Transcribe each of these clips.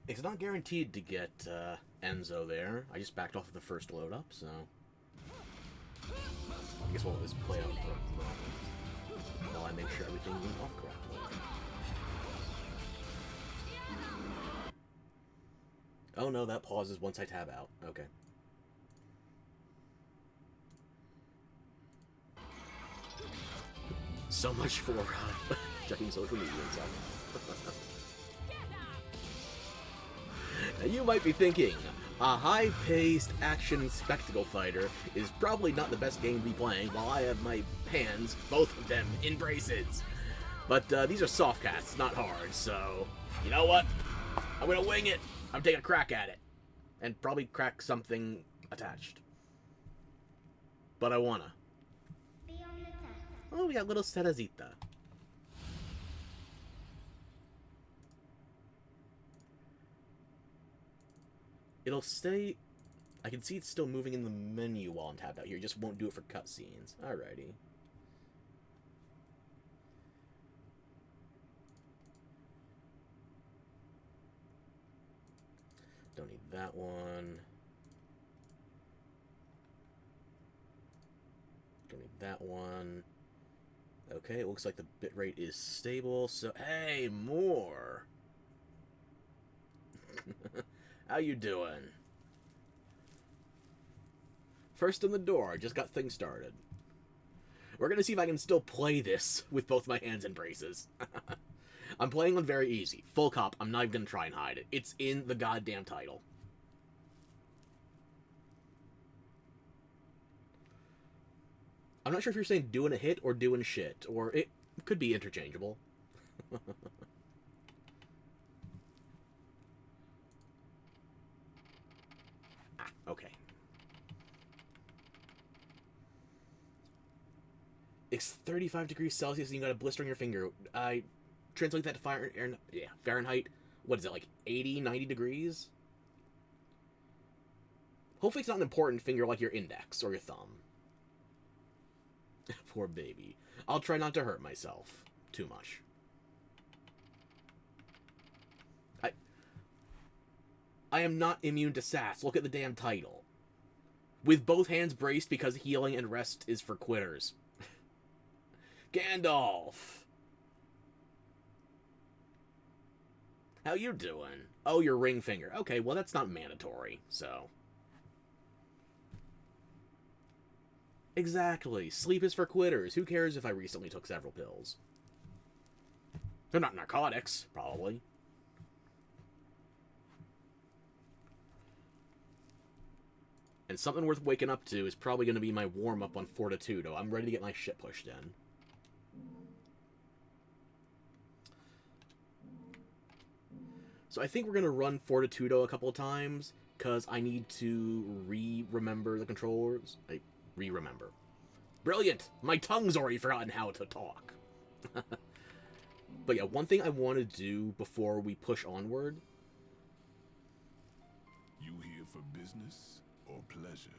It's not guaranteed to get Enzo there. I just backed off of the first load up, so I guess we'll let this play out for a moment while I make sure everything went off correctly. Oh no, that pauses once I tab out. Okay. So much for checking social media and stuff. Now you might be thinking, a high-paced action spectacle fighter is probably not the best game to be playing while I have my hands, both of them, in braces. But these are soft cats, not hard, so you know what? I'm gonna wing it. I'm taking a crack at it. And probably crack something attached. But I wanna. Oh, we got little Cerazita. It'll stay... I can see it's still moving in the menu while I'm tapped out here. It just won't do it for cutscenes. Alrighty. Don't need that one. Don't need that one. Okay, it looks like the bitrate is stable, so... Hey, more! How you doing? First in the door, just got things started. We're gonna see if I can still play this with both my hands in braces. I'm playing on very easy. Full cop, I'm not even gonna try and hide it. It's in the goddamn title. I'm not sure if you're saying doing a hit or doing shit, or it could be interchangeable. Okay. It's 35 degrees Celsius and you got a blister on your finger. I translate that to Fahrenheit. What is it, like 80, 90 degrees? Hopefully it's not an important finger like your index or your thumb. Poor baby. I'll try not to hurt myself too much. I am not immune to sass. Look at the damn title. With both hands braced because healing and rest is for quitters. Gandalf! How you doing? Oh, your ring finger. Okay, well that's not mandatory, so... Exactly. Sleep is for quitters. Who cares if I recently took several pills? They're not narcotics, probably. And something worth waking up to is probably going to be my warm-up on Fortitudo. I'm ready to get my shit pushed in. So I think we're going to run Fortitudo a couple of times, because I need to remember the controllers. Remember. Brilliant! My tongue's already forgotten how to talk. But yeah, one thing I want to do before we push onward... You here for business or pleasure?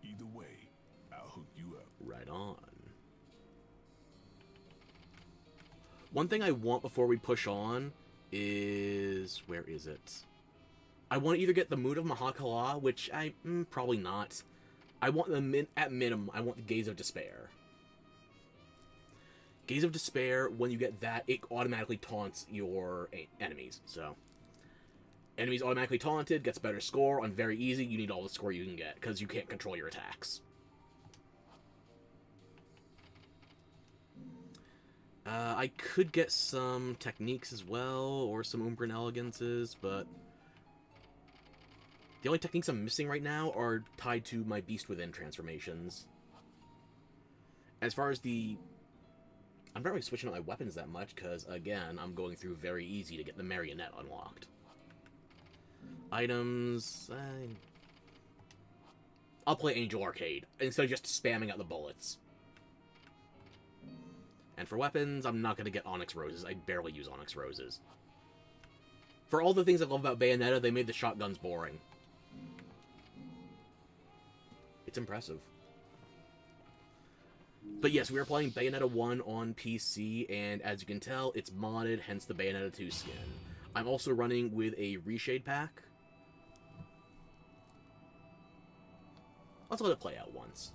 Either way, I'll hook you up. Right on. One thing I want before we push on is... Where is it? I want to either get the Mood of Mahakala, which I... probably not. I want at minimum, I want the Gaze of Despair. Gaze of Despair, when you get that, it automatically taunts your enemies, so... Enemies automatically taunted, gets better score. On very easy, you need all the score you can get, because you can't control your attacks. I could get some techniques as well, or some Umbran Elegances, but... The only techniques I'm missing right now are tied to my Beast Within transformations. As far as the... I'm not really switching out my weapons that much, because, again, I'm going through very easy to get the Marionette unlocked. Items... I'll play Angel Arcade, instead of just spamming out the bullets. And for weapons, I'm not going to get Onyx Roses. I barely use Onyx Roses. For all the things I love about Bayonetta, they made the shotguns boring. It's impressive. But yes, we are playing Bayonetta 1 on PC, and as you can tell, it's modded, hence the Bayonetta 2 skin. I'm also running with a reshade pack. Let's let it play out once.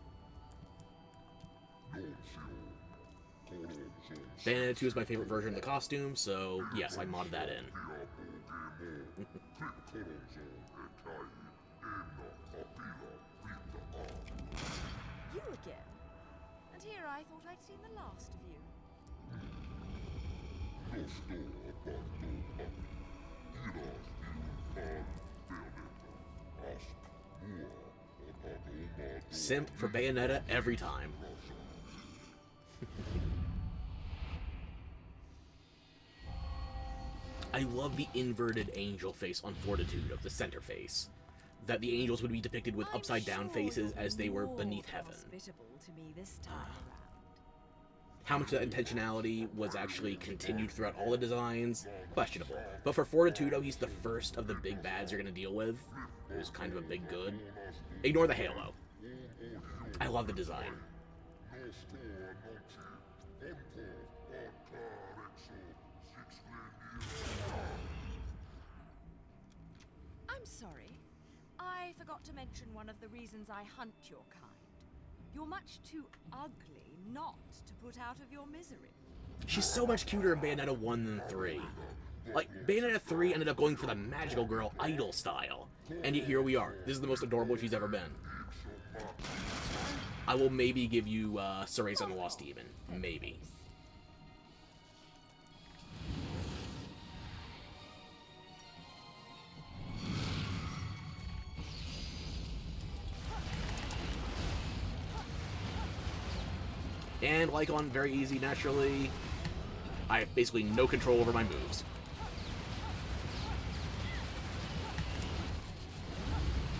Bayonetta 2 is my favorite version of the costume, so yes, I modded that in. You again? And here I thought I'd seen the last of you. Simp for Bayonetta every time. I love the inverted angel face on Fortitude of the center face. That the angels would be depicted with upside down faces as they were beneath heaven. To me this time around. How much of that intentionality was actually continued throughout all the designs? Questionable. But for Fortitudo, he's the first of the big bads you're going to deal with. It was kind of a big good. Ignore the halo. I love the design. I'm sorry. I forgot to mention one of the reasons I hunt your kind. You're much too ugly not to put out of your misery. She's so much cuter in Bayonetta 1 than 3. Like, Bayonetta 3 ended up going for the magical girl idol style. And yet here we are. This is the most adorable she's ever been. I will maybe give you Cereza and the Lost Demon. Maybe. And like on very easy, naturally, I have basically no control over my moves.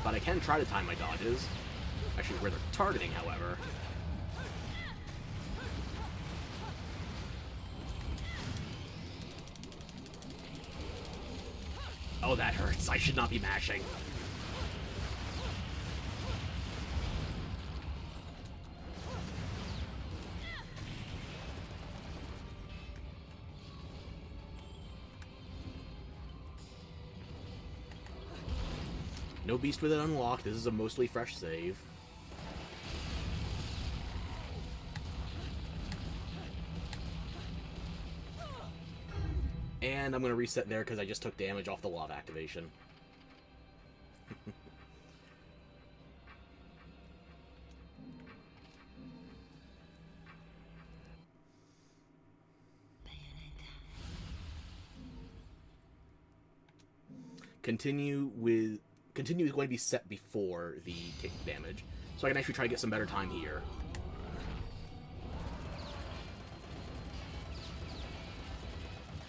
But I can try to time my dodges. Actually, where they're targeting, however. Oh, that hurts. I should not be mashing. No beast with it unlocked. This is a mostly fresh save. And I'm going to reset there because I just took damage off the lava activation. Continue is going to be set before the damage, so I can actually try to get some better time here.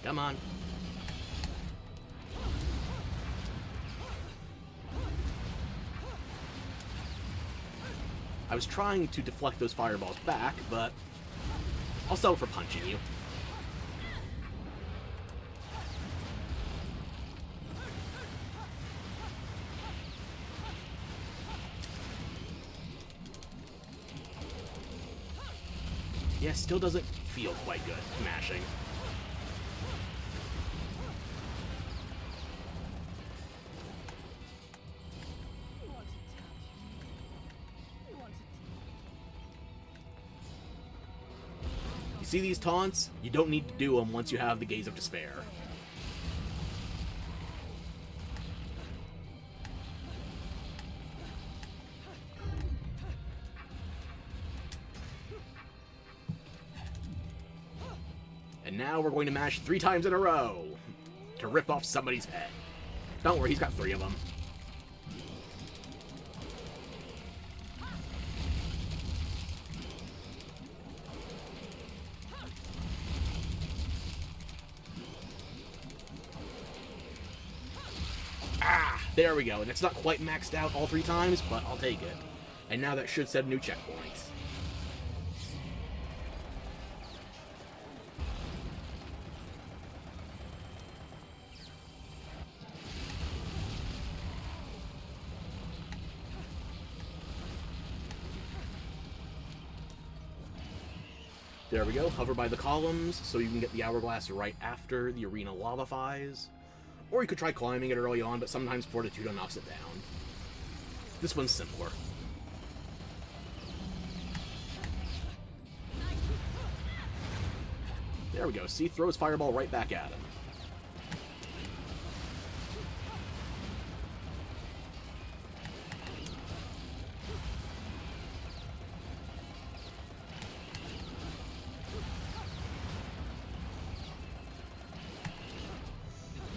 Come on. I was trying to deflect those fireballs back, but I'll settle for punching you. Yeah, still doesn't feel quite good, mashing. You see these taunts? You don't need to do them once you have the Gaze of Despair. And now we're going to mash 3 times in a row to rip off somebody's head. Don't worry, he's got 3 of them. Ah, there we go. And it's not quite maxed out all 3 times, but I'll take it. And now that should set a new checkpoint. There we go. Hover by the columns so you can get the hourglass right after the arena lavafies. Or you could try climbing it early on, but sometimes Fortitudo knocks it down. This one's simpler. There we go. See, throws Fireball right back at him.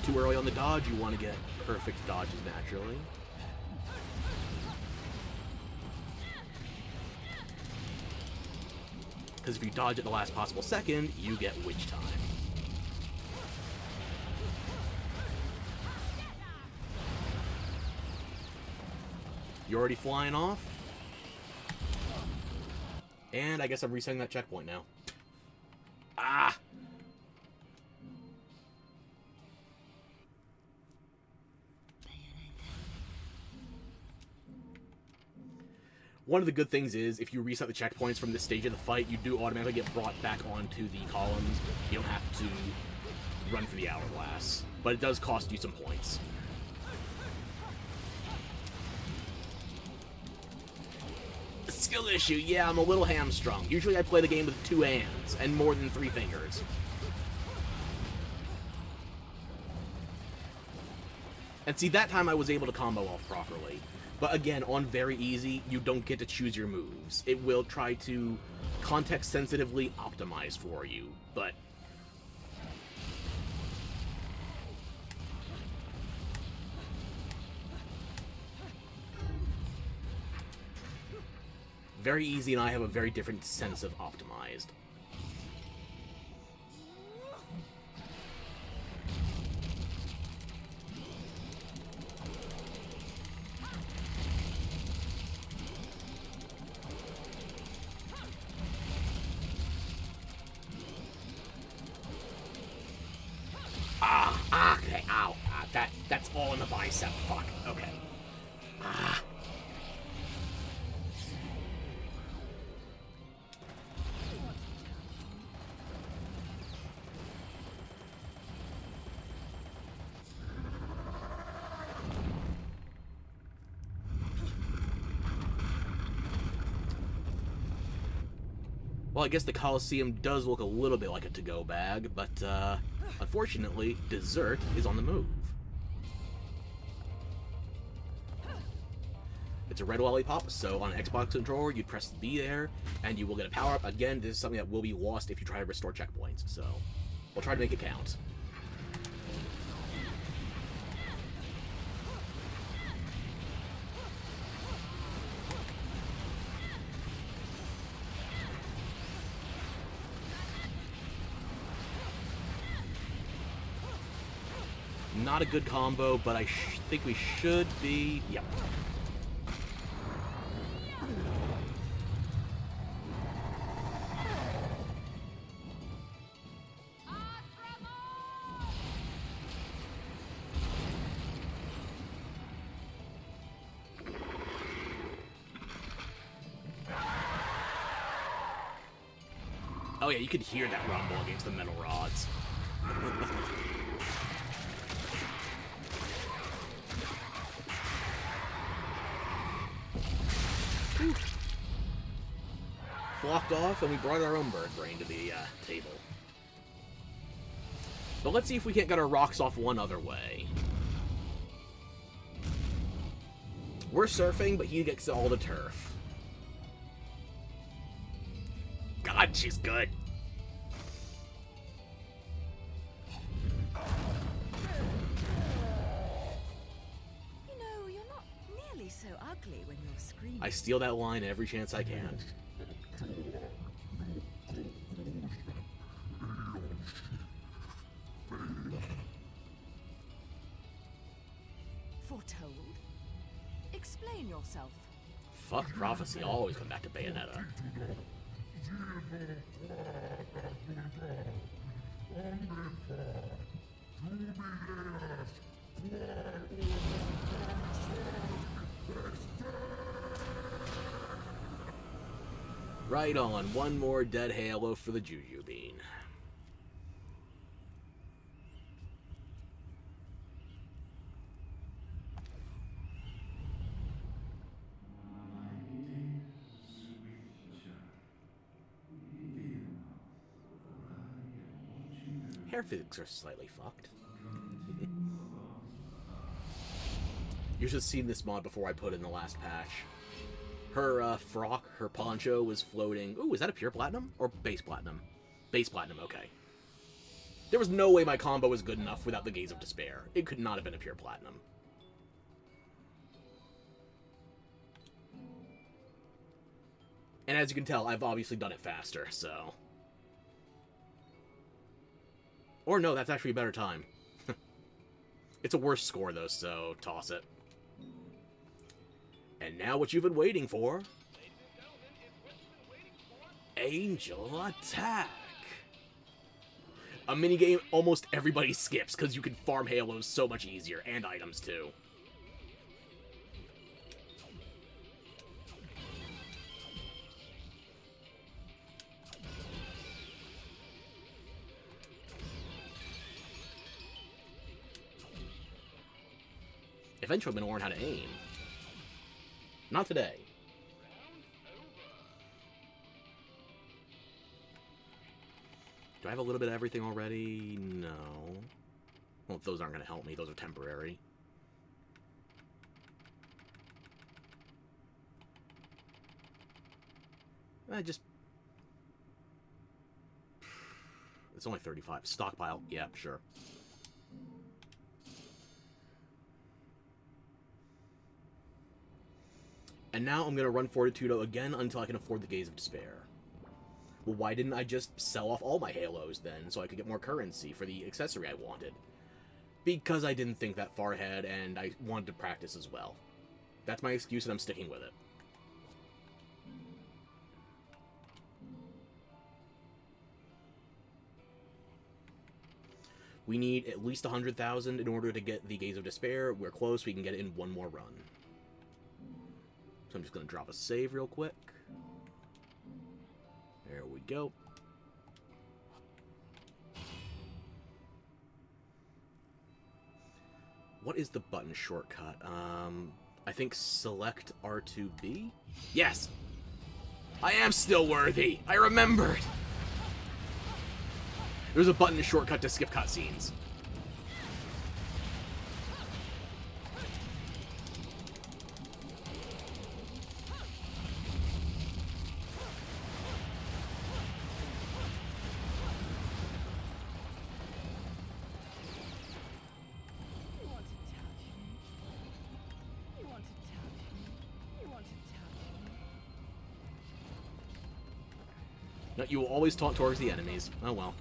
Too early on the dodge, you want to get perfect dodges naturally. Because if you dodge at the last possible second, you get Witch Time. You're already flying off. And I guess I'm resetting that checkpoint now. Ah! One of the good things is, if you reset the checkpoints from this stage of the fight, you do automatically get brought back onto the columns. You don't have to run for the hourglass. But it does cost you some points. Skill issue, yeah, I'm a little hamstrung. Usually I play the game with 2 hands, and more than 3 fingers. And see, that time I was able to combo off properly. But again, on very easy, you don't get to choose your moves. It will try to context-sensitively optimize for you, but... Very easy, and I have a very different sense of optimized. Okay, ow. That's all in the bicep. Fuck. Okay. Ah. Well, I guess the Coliseum does look a little bit like a to-go bag, but, unfortunately, dessert is on the move. It's a red lollipop, so on an Xbox controller, you'd press B there, and you will get a power-up. Again, this is something that will be lost if you try to restore checkpoints, so we'll try to make it count. Not a good combo, but I think we should be... Yep. Oh yeah, you could hear that rumble against the metal rods. Flocked off, and we brought our own bird brain to the table. But let's see if we can't get our rocks off one other way. We're surfing, but he gets all the turf. God, she's good. You know, you're not nearly so ugly when you're screaming. I steal that line every chance I can. Foretold? Explain yourself. Fuck prophecy, I'll always come back to Bayonetta. Right on, one more dead Halo for the Juju Bean. hair physics are slightly fucked. You should have seen this mod before I put in the last patch. Her frock, her poncho was floating. Ooh, is that a pure platinum? Or base platinum? Base platinum, okay. There was no way my combo was good enough without the Gaze of Despair. It could not have been a pure platinum. And as you can tell, I've obviously done it faster, so... Or no, that's actually a better time. It's a worse score, though, so toss it. And now what you've been waiting for... Angel Attack! A minigame almost everybody skips, because you can farm Halos so much easier, and items, too. Eventually I'm going to learn how to aim. Not today. Do I have a little bit of everything already? No. Well, those aren't going to help me. Those are temporary. Just... It's only 35. Stockpile. Yeah, sure. And now I'm going to run Fortitudo again until I can afford the Gaze of Despair. Well, why didn't I just sell off all my Halos then, so I could get more currency for the accessory I wanted? Because I didn't think that far ahead, and I wanted to practice as well. That's my excuse, and I'm sticking with it. We need at least 100,000 in order to get the Gaze of Despair. We're close, we can get it in one more run. So I'm just going to drop a save real quick. There we go. What is the button shortcut? I think select R2B? Yes! I am still worthy! I remembered! There's a button shortcut to skip cutscenes. No, you will always taunt towards the enemies. Oh well.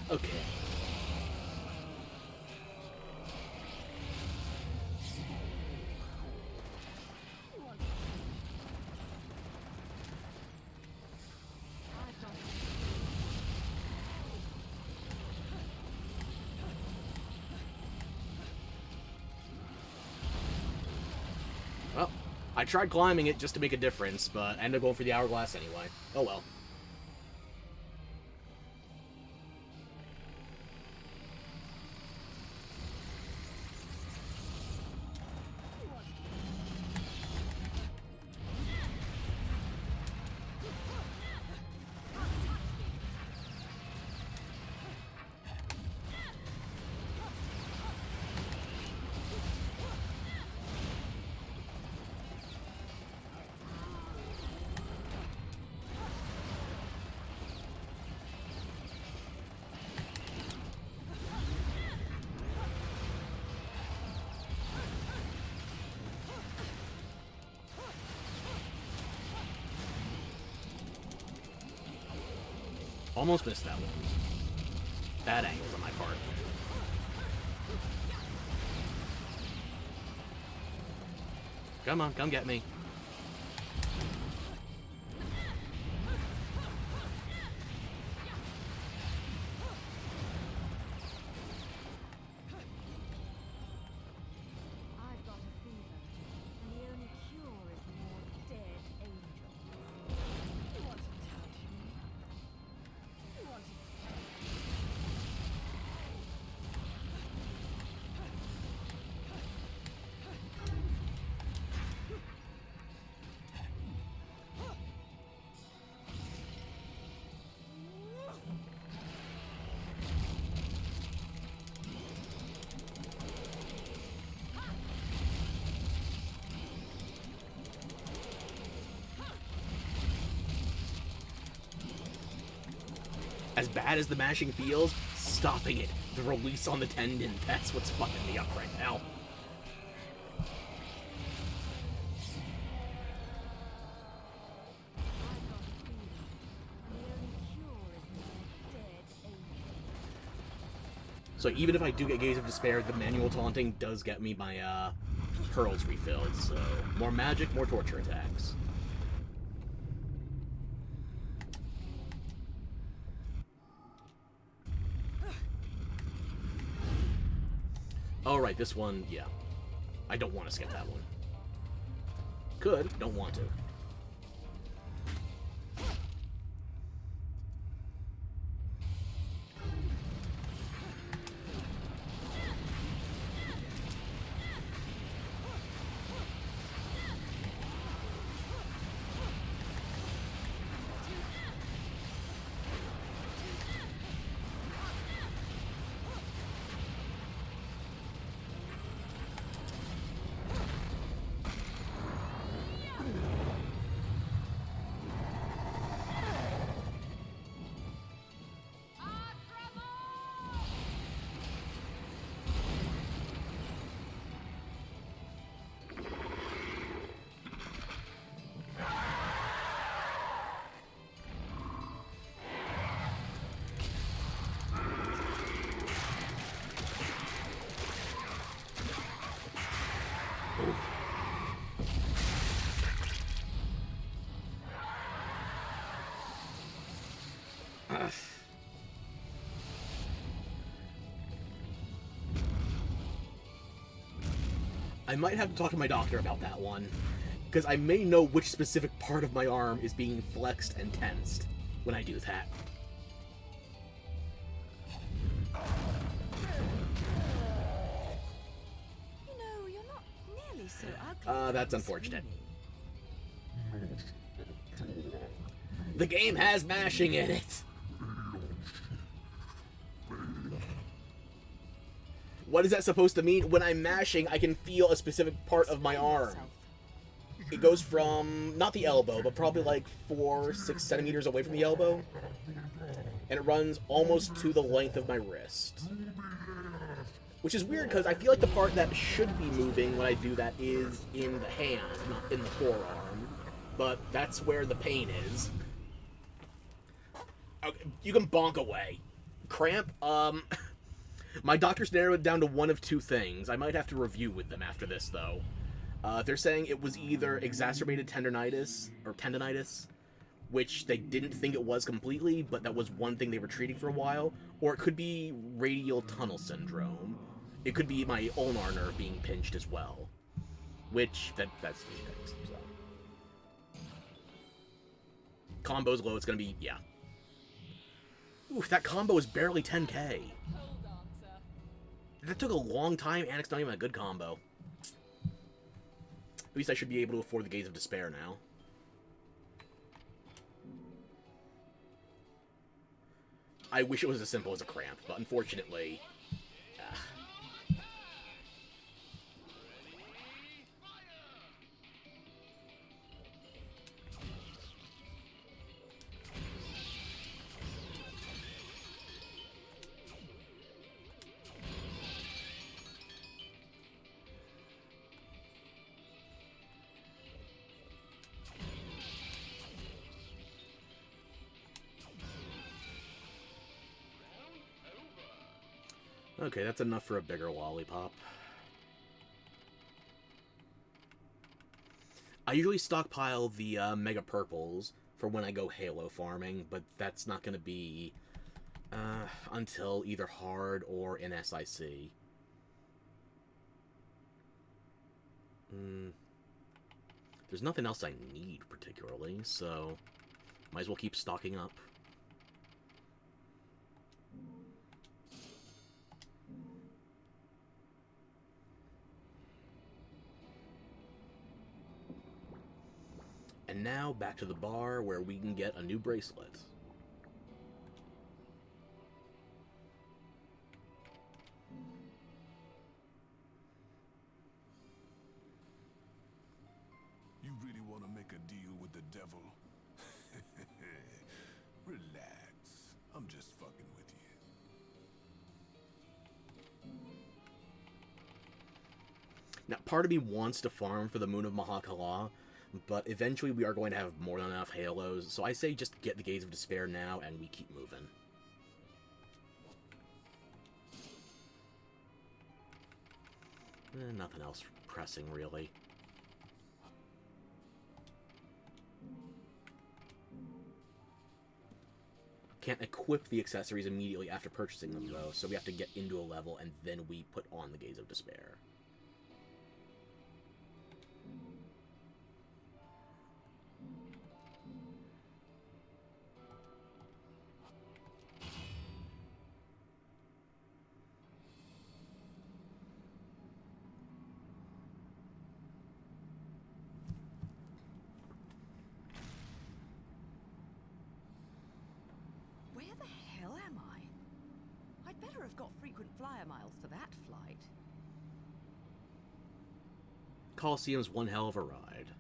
Okay. Well, I tried climbing it just to make a difference, but I ended up going for the hourglass anyway. Oh well. Almost missed that one. Bad angles on my part. Come on, come get me. as bad as the mashing feels, stopping it, the release on the tendon, that's what's fucking me up right now. So even if I do get Gaze of Despair, the manual taunting does get me my pearls refilled, so more magic, more torture attacks. Oh, right, this one, yeah. I don't want to skip that one. Could, don't want to. I might have to talk to my doctor about that one, because I may know which specific part of my arm is being flexed and tensed when I do that. You know, you're not nearly so ugly. That's unfortunate. The game has mashing in it! What is that supposed to mean? When I'm mashing, I can feel a specific part of my arm. It goes from, not the elbow, but probably like 4-6 centimeters away from the elbow. And it runs almost to the length of my wrist. Which is weird, because I feel like the part that should be moving when I do that is in the hand, not in the forearm. But that's where the pain is. Okay, you can bonk away. Cramp, my doctor's narrowed it down to one of two things. I might have to review with them after this, though. They're saying it was either exacerbated tendonitis, which they didn't think it was completely, but that was one thing they were treating for a while, or it could be radial tunnel syndrome. It could be my ulnar nerve being pinched as well, which, that's fixed, so. Combo's low, it's gonna be, yeah. Oof, that combo is barely 10k. That took a long time, and it's not even a good combo. At least I should be able to afford the Gaze of Despair now. I wish it was as simple as a cramp, but unfortunately... Okay, that's enough for a bigger lollipop. I usually stockpile the Mega Purples for when I go Halo farming, but that's not going to be until either hard or in SIC. There's nothing else I need particularly, so might as well keep stocking up. And now, back to the bar, where we can get a new bracelet. You really want to make a deal with the devil? Relax. I'm just fucking with you. Now, part of me wants to farm for the Moon of Mahakala, but eventually we are going to have more than enough Halos, so I say just get the Gaze of Despair now, and we keep moving. Nothing else pressing, really. Can't equip the accessories immediately after purchasing them, though, so we have to get into a level, and then we put on the Gaze of Despair. Where the hell am I? I'd better have got frequent flyer miles for that flight. Coliseum's one hell of a ride.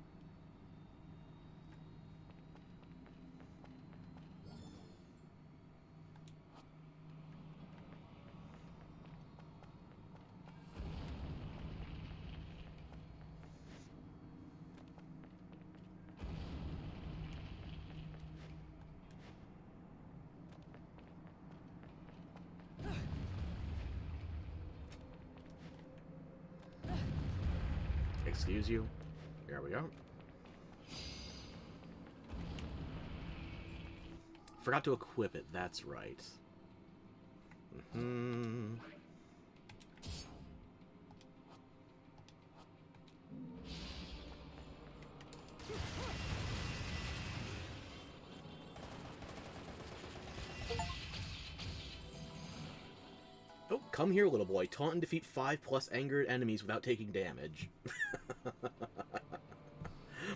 Excuse you. There we go. Forgot to equip it, that's right. Oh, come here, little boy. Taunt and defeat 5+ angered enemies without taking damage.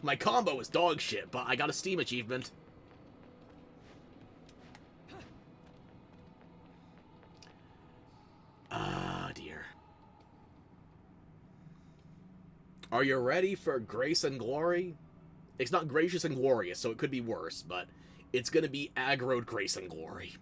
My combo is dog shit, but I got a Steam achievement. Ah, dear. Are you ready for Grace and Glory? It's not gracious and glorious, so it could be worse, but it's gonna be aggroed Grace and Glory.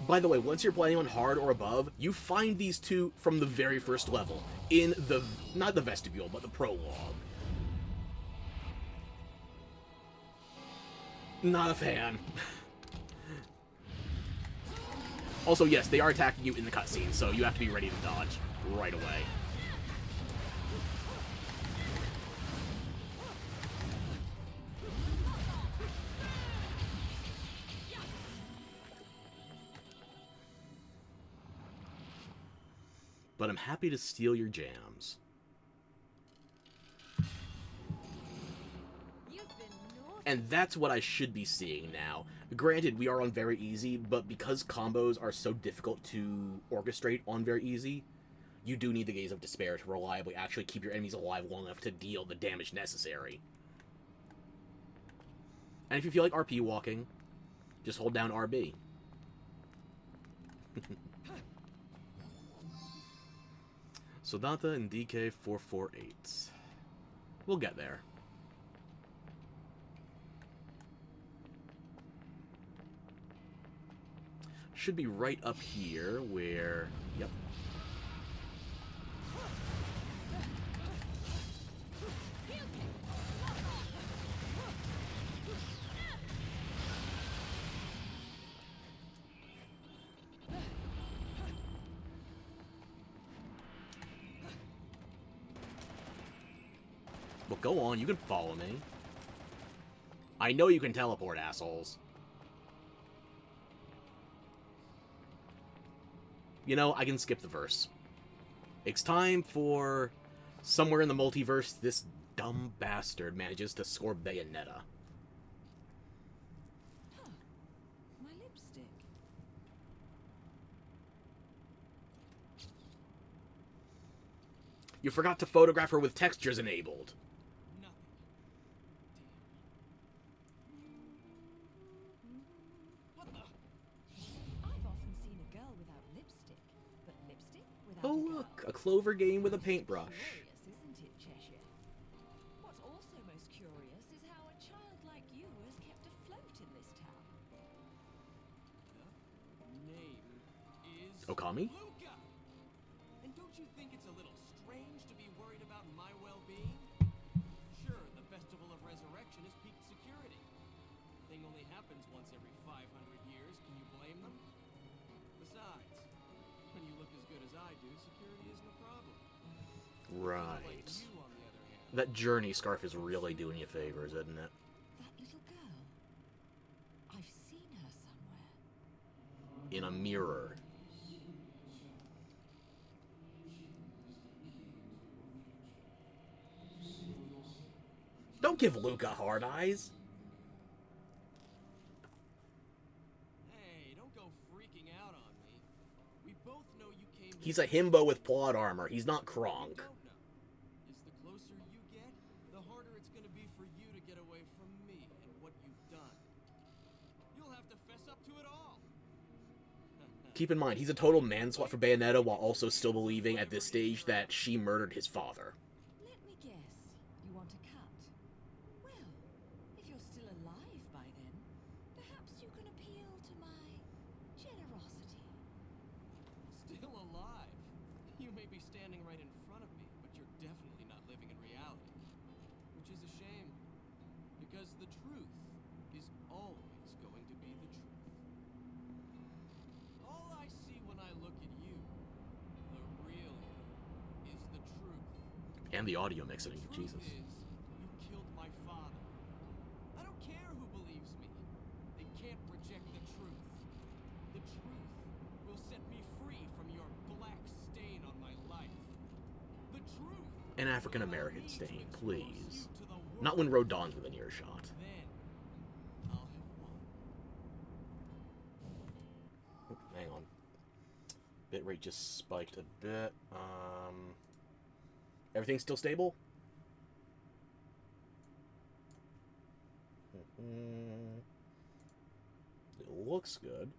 By the way, once you're playing on hard or above, you find these two from the very first level in the, not the vestibule, but the prologue. Not a fan. Also, yes, they are attacking you in the cutscene, so you have to be ready to dodge right away. But I'm happy to steal your jams. And that's what I should be seeing now. Granted, we are on very easy, but because combos are so difficult to orchestrate on very easy, you do need the Gaze of Despair to reliably actually keep your enemies alive long enough to deal the damage necessary. And if you feel like RP walking, just hold down RB. Sodata and DK448. We'll get there. Should be right up here where... Yep. Well, go on, you can follow me. I know you can teleport, assholes. You know, I can skip the verse. It's time for... Somewhere in the multiverse, this dumb bastard manages to score Bayonetta. Huh. My lipstick. You forgot to photograph her with textures enabled. Nothing. What the? I've often seen a girl without lipstick, but lipstick without Oh a girl. look, a Clover game with a paintbrush. Curious, isn't it, Cheshire? What's also most curious is how a child like you is kept afloat in this town. The name is Okami? Luca. And don't you think it's a little strange to be worried about my well-being? Sure, the Festival of Resurrection is peak security. The thing only happens once every 500 years. Can you blame them? Besides, when you look as good as I do, security isn't a problem. Right. Like you, on the other hand. That journey scarf is really doing you favors, isn't it? That little girl. I've seen her somewhere. In a mirror. Don't give Luca hard eyes. Hey, don't go freaking out on me. We both know you came here. He's a himbo with plot armor. He's not What you Kronk. don't know is the closer you get, the harder it's going to be for you to get away from me and what you've done. You'll have to fess up to it all. Keep in mind, he's a total manslot for Bayonetta while also still believing at this stage that she murdered his father. Let me guess. You want a cut? Well, if you're still alive by then, perhaps you can appeal to my generosity. Still alive. You may be standing right in front of me, but you're definitely not living in reality. Which is a shame. Because the truth is always going to be the truth. All I see when I look at you, the real you, is the truth. And the audio mixing, The truth Jesus. is, you killed my father. I don't care who believes me. They can't reject the truth. The truth will set me free from your black stain on my life. The truth. An will African allow American me to stain, expose please. you to the Not world. when Rodon's within earshot. Then I'll have won. Oop, hang on. Bitrate just spiked a bit. Everything's still stable? It looks good.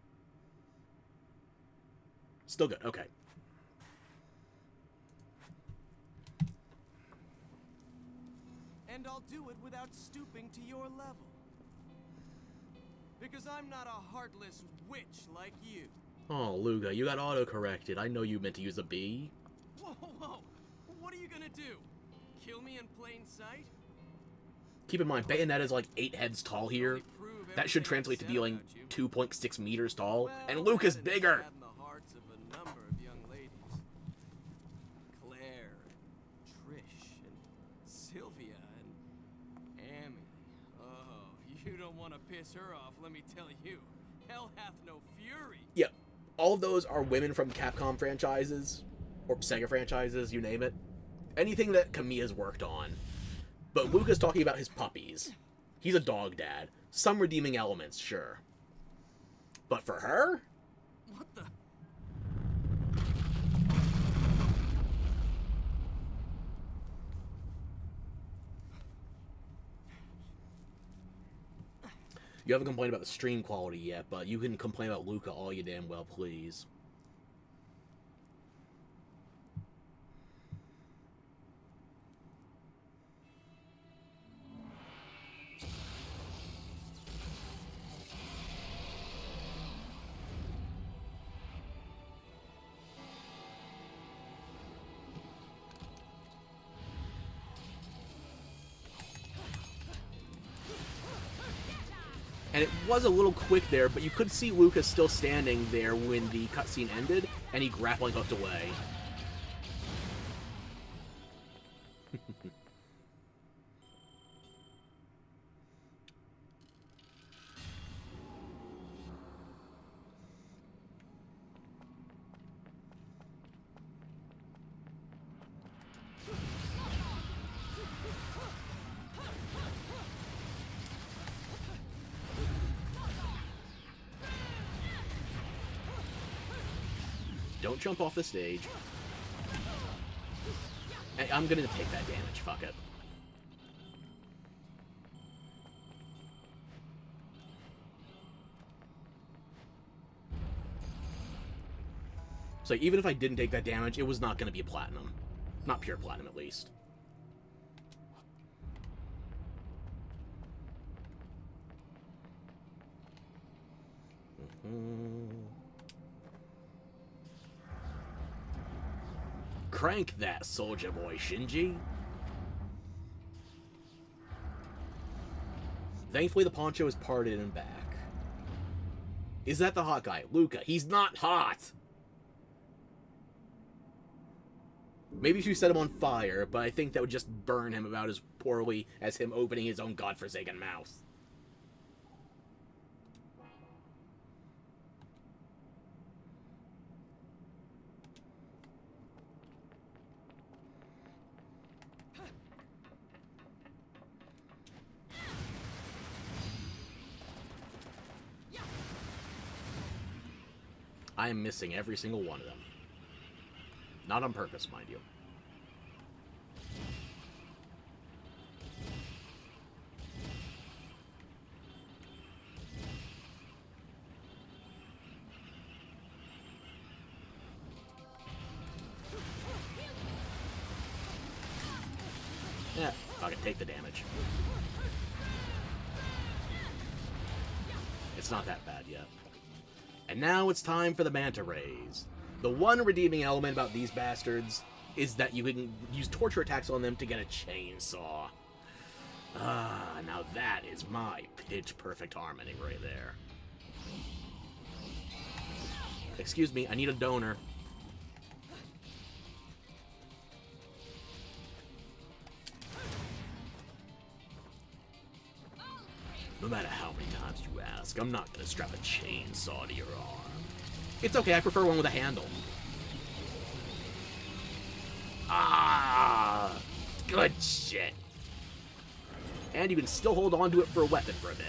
Still good, okay. And I'll do it without stooping to your level. Because I'm not a heartless witch like you. Oh, Luga, you got auto-corrected. I know you meant to use a B. Whoa, whoa! What are you gonna do? Kill me in plain sight? Keep in mind, Bayonetta's like 8 heads tall here. Only prove That should everything translate to I've said being about you. 2.6 meters tall. Well, And Luke is that and it's bigger! had in the hearts of a number of young ladies. Claire, and Trish, and Sylvia, and Amy. Oh, you don't want to piss her off, let me tell you. Hell hath no fury. Yeah, all of those are women from Capcom franchises. Or Sega franchises, you name it. Anything that Kamiya's worked on. But Luca's talking about his puppies. He's a dog dad. Some redeeming elements, sure. But for her? What the? You haven't complained about the stream quality yet, but you can complain about Luca all you damn well please. And it was a little quick there, but you could see Lucas still standing there when the cutscene ended, and he grappling hooked away. Don't jump off the stage. I'm gonna take that damage, fuck it. So even if I didn't take that damage, it was not gonna be a platinum. Not pure platinum, at least. Crank that, soldier boy, Shinji. Thankfully, the poncho is parted and back. Is that the hot guy? Luca. He's not hot! Maybe if you set him on fire, but I think that would just burn him about as poorly as him opening his own godforsaken mouth. I am missing every single one of them. Not on purpose, mind you. Yeah, fuck it, take the damage. It's not that bad yet. And now it's time for the manta rays. The one redeeming element about these bastards is that you can use torture attacks on them to get a chainsaw. Ah, now that is my pitch-perfect harmony right there. Excuse me, I need a donor. No matter how many times you ask, I'm not gonna strap a chainsaw to your arm. It's okay, I prefer one with a handle. Ah, good shit. And you can still hold on to it for a weapon for a bit.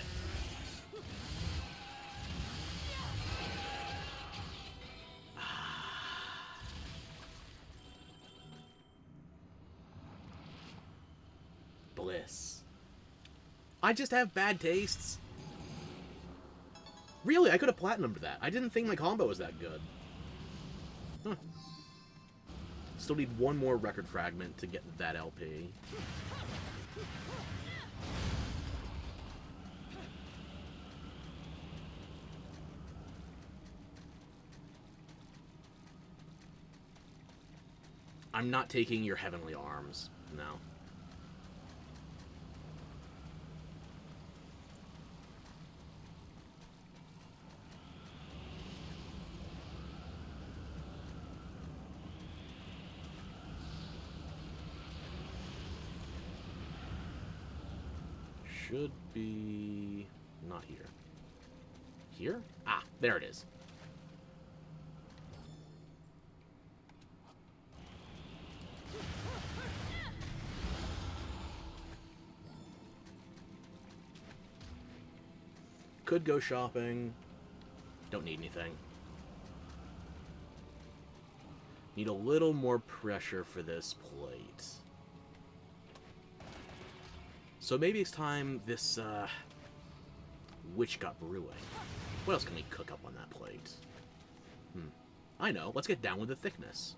Bliss. I just have bad tastes. Really, I could have platinumed that. I didn't think my combo was that good. Huh. Still need one more record fragment to get that LP. I'm not taking your heavenly arms. No. Should be not here. Here? Ah, there it is. Could go shopping. Don't need anything. Need a little more pressure for this plate. So maybe it's time this, witch got brewing. What else can we cook up on that plate? I know. Let's get down with the thickness.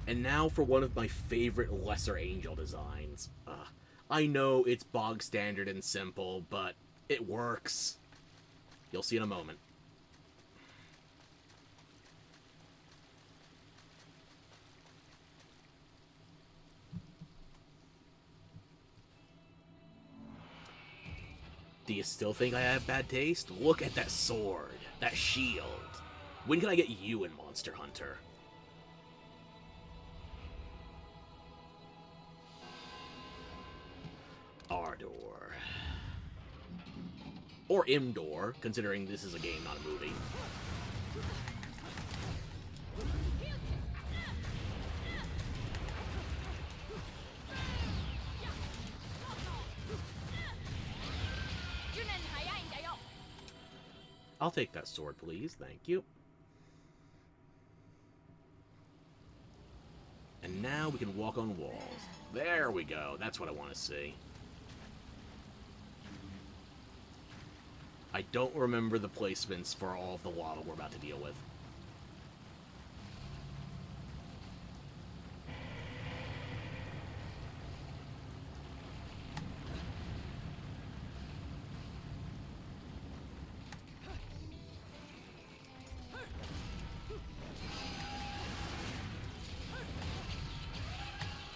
And now for one of my favorite Lesser Angel designs. I know it's bog standard and simple, but it works. You'll see in a moment. Do you still think I have bad taste? Look at that sword, that shield. When can I get you in Monster Hunter? Ardor. Or Imdor, considering this is a game, not a movie. I'll take that sword, please. Thank you. And now we can walk on walls. There we go. That's what I want to see. I don't remember the placements for all of the lava we're about to deal with.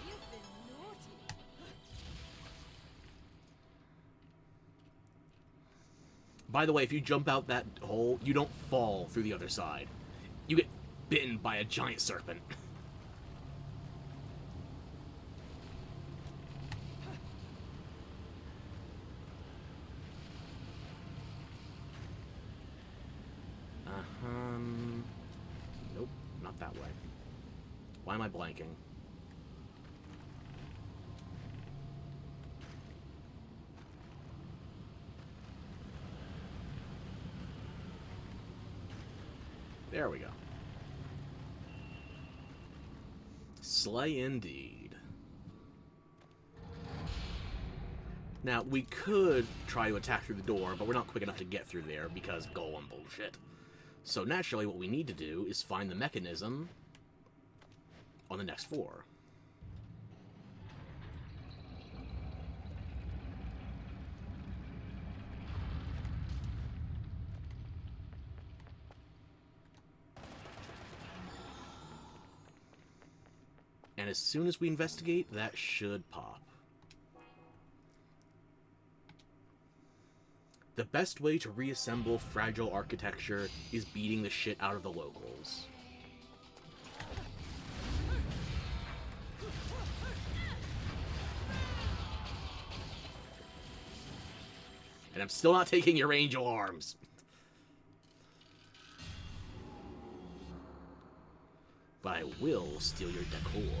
You've been naughty. By the way, if you jump out that hole, you don't fall through the other side. You get bitten by a giant serpent. Nope, not that way. Why am I blanking? There we go. Slay indeed. Now, we could try to attack through the door, but we're not quick enough to get through there because golem bullshit. So naturally, what we need to do is find the mechanism on the next floor. And as soon as we investigate, that should pop. The best way to reassemble fragile architecture is beating the shit out of the locals. And I'm still not taking your angel arms. But I will steal your decor.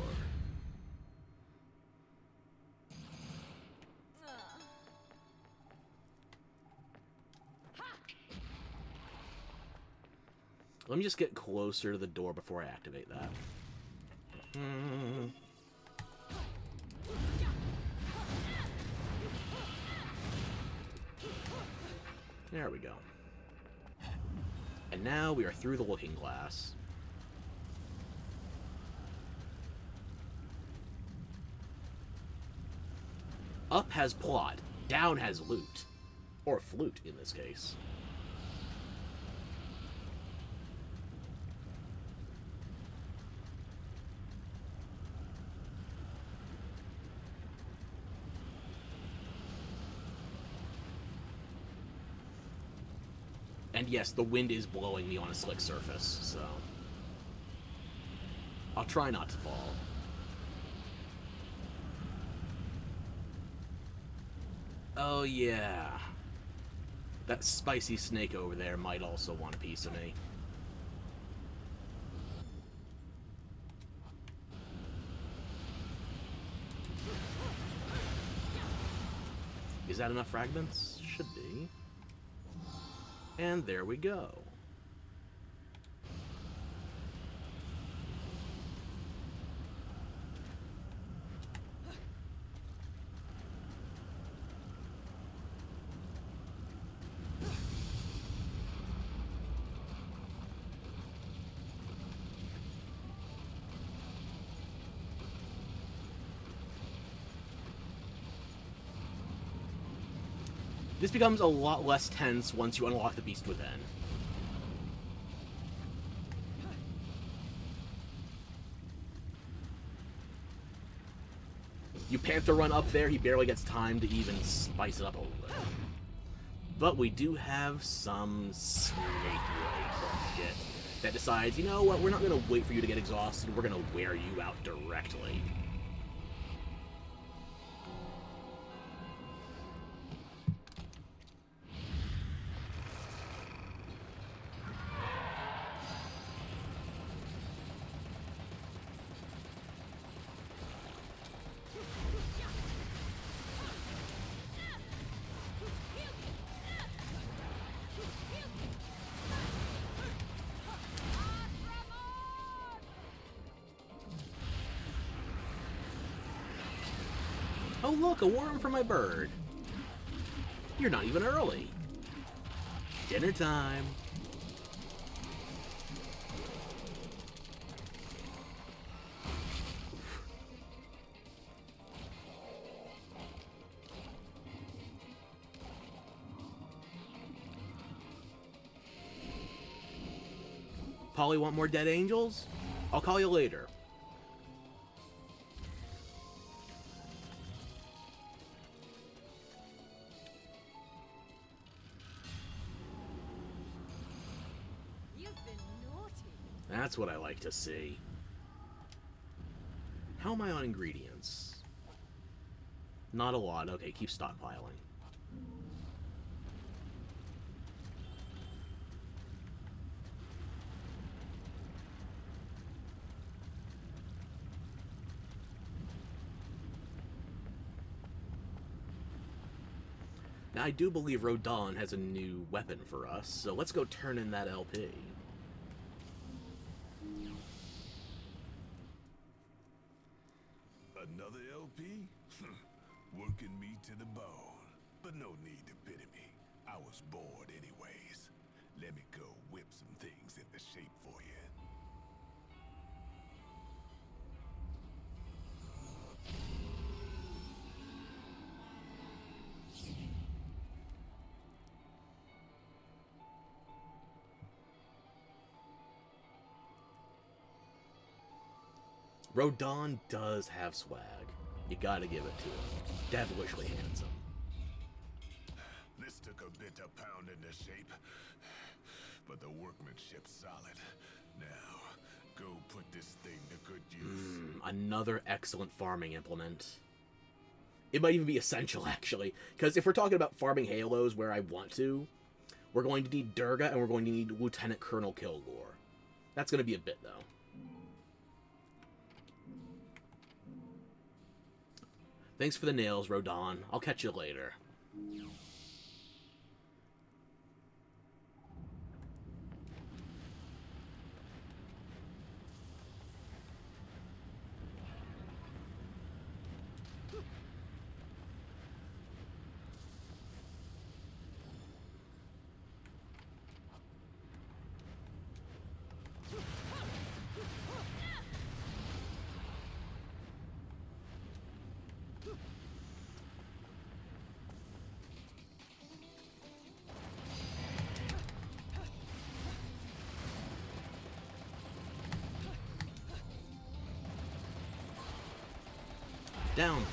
Let me just get closer to the door before I activate that. There we go. And now we are through the looking glass. Up has plot, down has loot. Or flute, in this case. And yes, the wind is blowing me on a slick surface, so... I'll try not to fall. Oh yeah. That spicy snake over there might also want a piece of me. Is that enough fragments? Should be. And there we go. This becomes a lot less tense once you unlock the beast within. You Panther run up there, he barely gets time to even spice it up a little bit. But we do have some snake-like shit that decides, you know what, we're not going to wait for you to get exhausted, we're going to wear you out directly. Oh look, a worm for my bird. You're not even early. Dinner time. Polly, want more dead angels? I'll call you later. You've been naughty. That's what I like to see. How am I on ingredients? Not a lot. Okay, keep stockpiling. Now, I do believe Rodon has a new weapon for us, so let's go turn in that LP. Another LP? Working me to the bone. But no need to pity me. I was bored anyways. Let me go whip some things into shape for you. Rodon does have swag. You gotta give it to him. Devilishly handsome. This took a bit of pounding to shape, but the workmanship's solid. Now, go put this thing to good use. Another excellent farming implement. It might even be essential, actually. Because if we're talking about farming Halos where I want to, we're going to need Durga and we're going to need Lieutenant Colonel Kilgore. That's going to be a bit, though. Thanks for the nails, Rodon. I'll catch you later. Down, boy.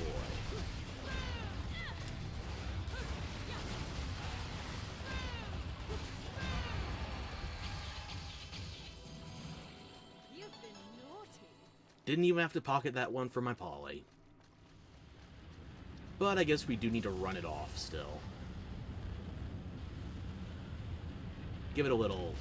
You've been naughty. Didn't even have to pocket that one for my Polly. But I guess we do need to run it off still. Give it a little...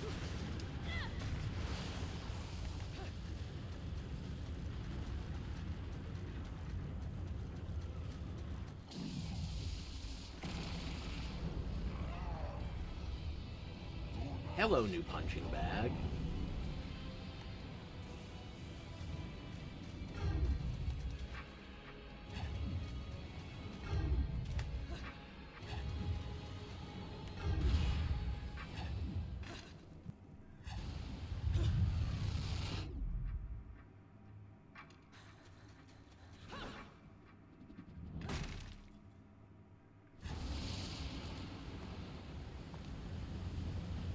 Hello, new punching bag.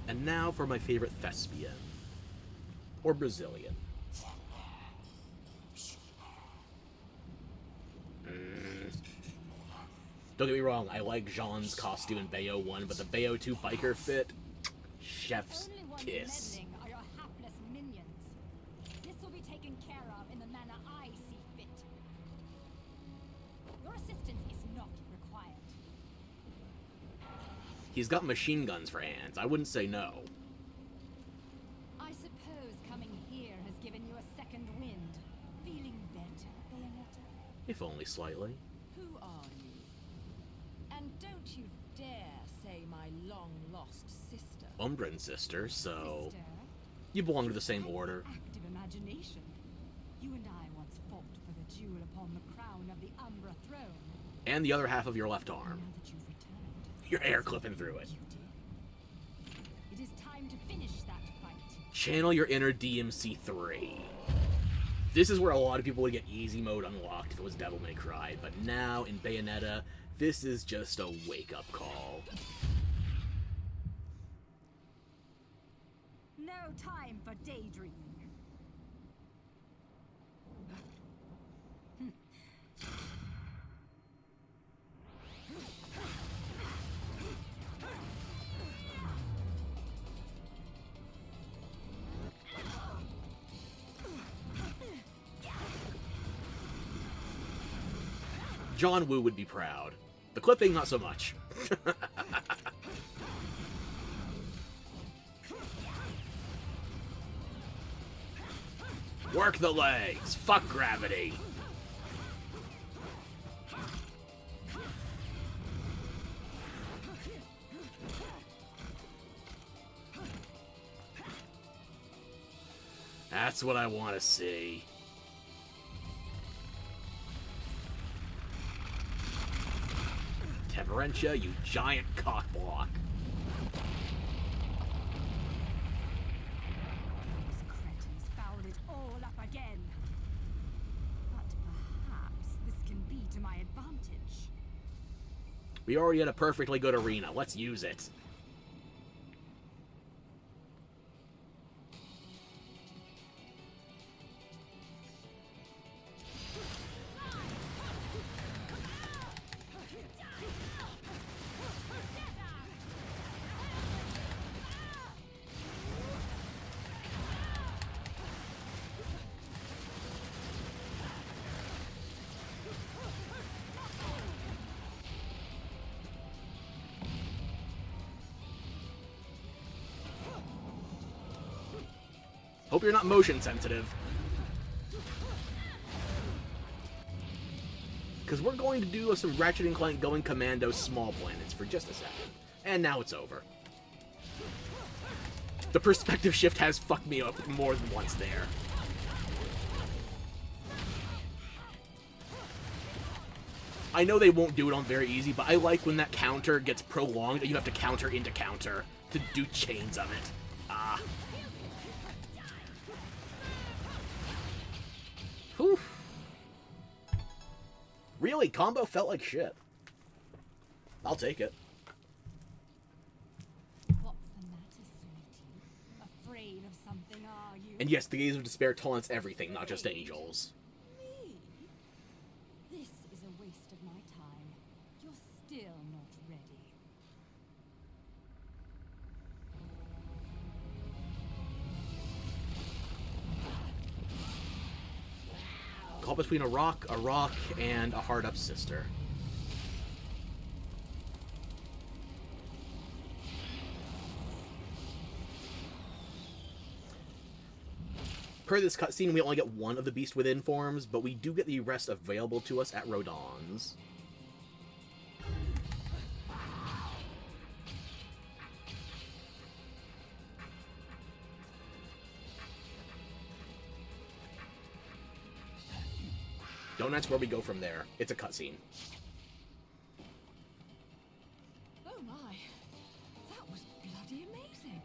And now for my favorite thespian. Or Brazilian. Don't get me wrong, I like Jean's costume in Bayo 1, but the Bayo 2 biker fit, chef's Only ones kiss. meddling are your hapless minions. This will be taken care of in the manner I see fit. Your assistance is not required. He's got machine guns for hands. I wouldn't say no. I suppose coming here has given you a second wind. Feeling better, Bayonetta? If only slightly. Who are you? And don't you dare say my long-lost sister. Umbran sister, so... Sister? You belong to the same order. Active imagination. You and I once fought for the jewel upon the crown of the Umbra throne. And the other half of your left arm. Now that you've returned, Your hair clipping through it. it is time to finish that fight. Channel your inner DMC3. This is where a lot of people would get easy mode unlocked if it was Devil May Cry, but now in Bayonetta, this is just a wake-up call. No time for daydreaming. John Woo would be proud. The clipping, not so much. Work the legs! Fuck gravity! That's what I want to see. Temperentia, you giant cockblock. Those cretins fouled it all up again. But perhaps this can be to my advantage. We already had a perfectly good arena. Let's use it. Hope you're not motion sensitive. Because we're going to do some Ratchet & Clank Going Commando small planets for just a second. And now it's over. The perspective shift has fucked me up more than once there. I know they won't do it on very easy, but I like when that counter gets prolonged and you have to counter into counter to do chains of it. Ah. Whew. Really, combo felt like shit. I'll take it. What's the matter, sweetie? Afraid of something, are you? And yes, the Gaze of Despair taunts everything, not just angels. Me? This is a waste of my time. You're still not ready. Caught between a rock, and a hard-up sister. Per this cutscene, we only get one of the Beast Within forms, but we do get the rest available to us at Rodon's. Don't ask where we go from there. It's a cutscene. Oh my, that was bloody amazing.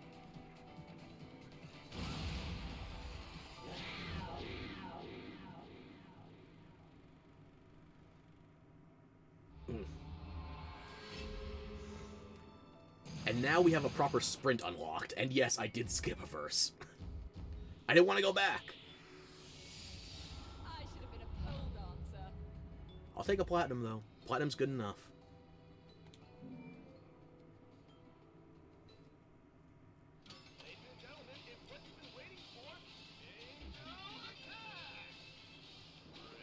And now we have a proper sprint unlocked. And yes, I did skip a verse. I didn't want to go back. I should have been a pole dancer. I'll take a platinum, though. Platinum's good enough. Ladies and gentlemen, it's what you've been waiting for. Angel attack!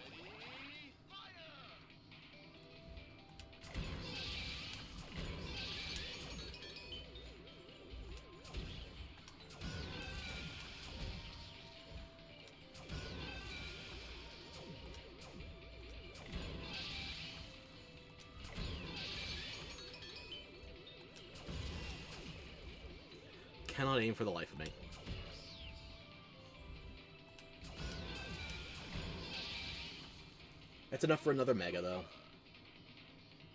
Ready, fire! Cannot aim for the life of me. That's enough for another Mega, though.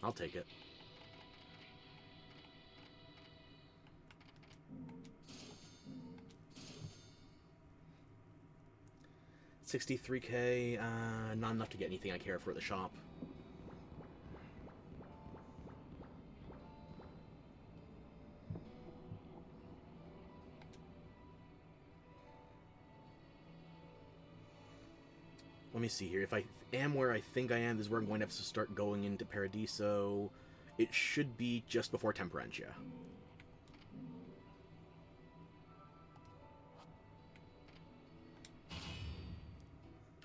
I'll take it. $63K, not enough to get anything I care for at the shop. Let me see here. If I am where I think I am, this is where I'm going to have to start going into Paradiso. It should be just before Temperentia.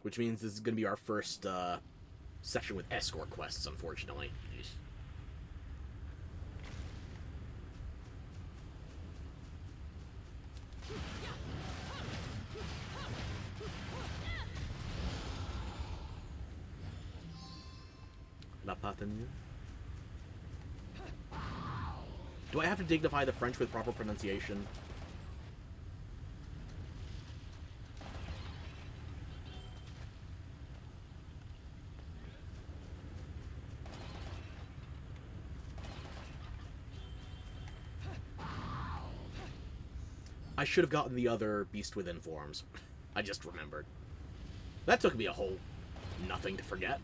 Which means this is going to be our first section with escort quests, unfortunately. Jeez. La Patanue. Do I have to dignify the French with proper pronunciation? I should have gotten the other Beast Within forms. I just remembered. That took me a whole nothing to forget.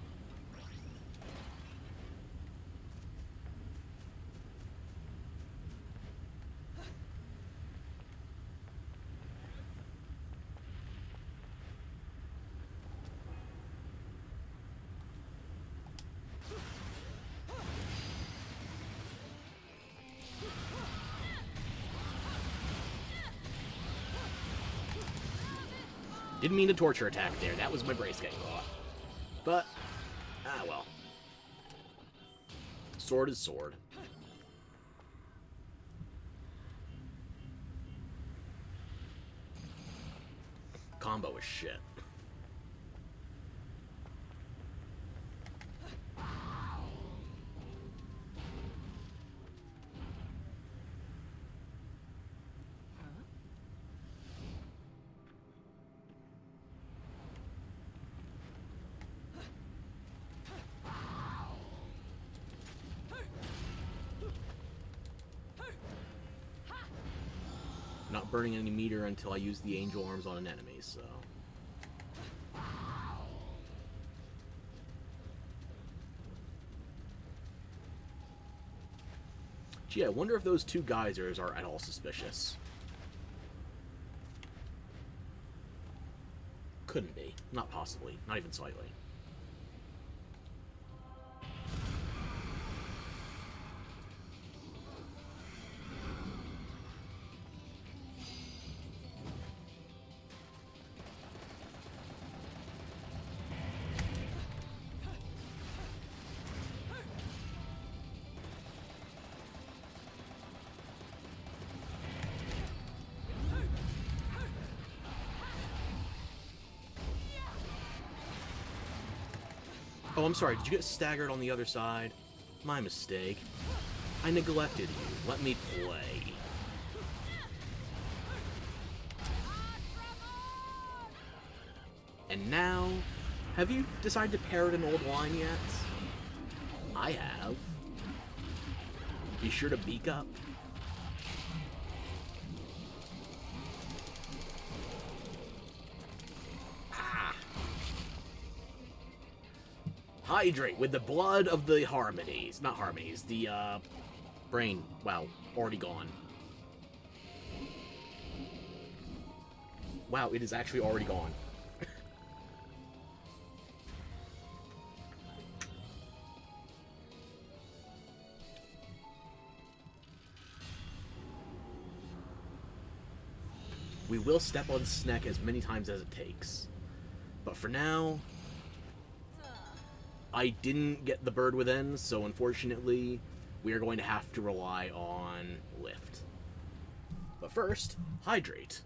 Didn't mean to torture attack there. That was my brace getting off. But, ah well. Sword is sword. Combo is shit. Not burning any meter until I use the angel arms on an enemy, so... Gee, I wonder if those two geysers are at all suspicious. Couldn't be. Not possibly. Not even slightly. Oh, I'm sorry. Did you get staggered on the other side? My mistake. I neglected you. Let me play. And now, have you decided to parrot an old line yet? I have. Be sure to beak up. Hydrate with the blood of the Harmonies. Not Harmonies, the, brain. Wow, already gone. Wow, it is actually already gone. We will step on Sneck as many times as it takes. But for now... I didn't get the bird within, so unfortunately, we are going to have to rely on lift. But first, hydrate.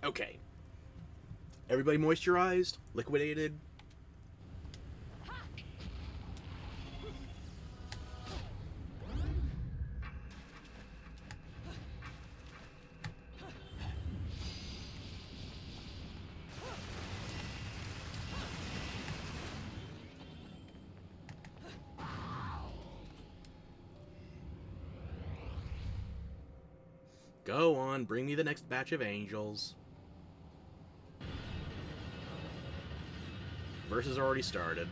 Okay. Everybody moisturized? Liquidated? Go on, bring me the next batch of angels. Versus already started.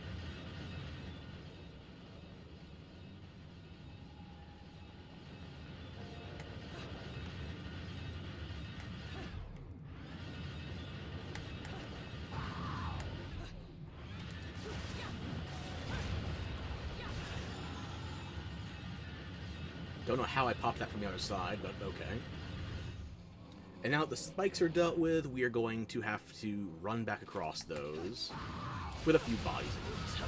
Don't know how I popped that from the other side, but okay. And now that the spikes are dealt with, we are going to have to run back across those with a few bodies in tow.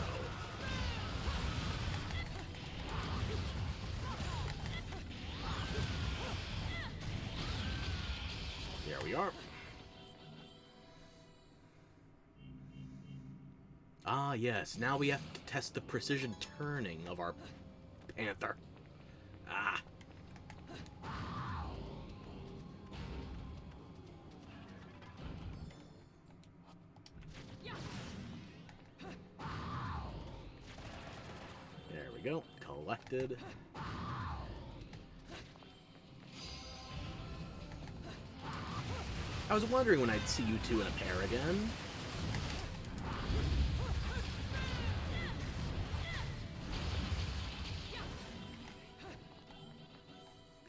There we are. Ah, yes. Now we have to test the precision turning of our panther. Ah. There we go. Collected. I was wondering when I'd see you two in a pair again.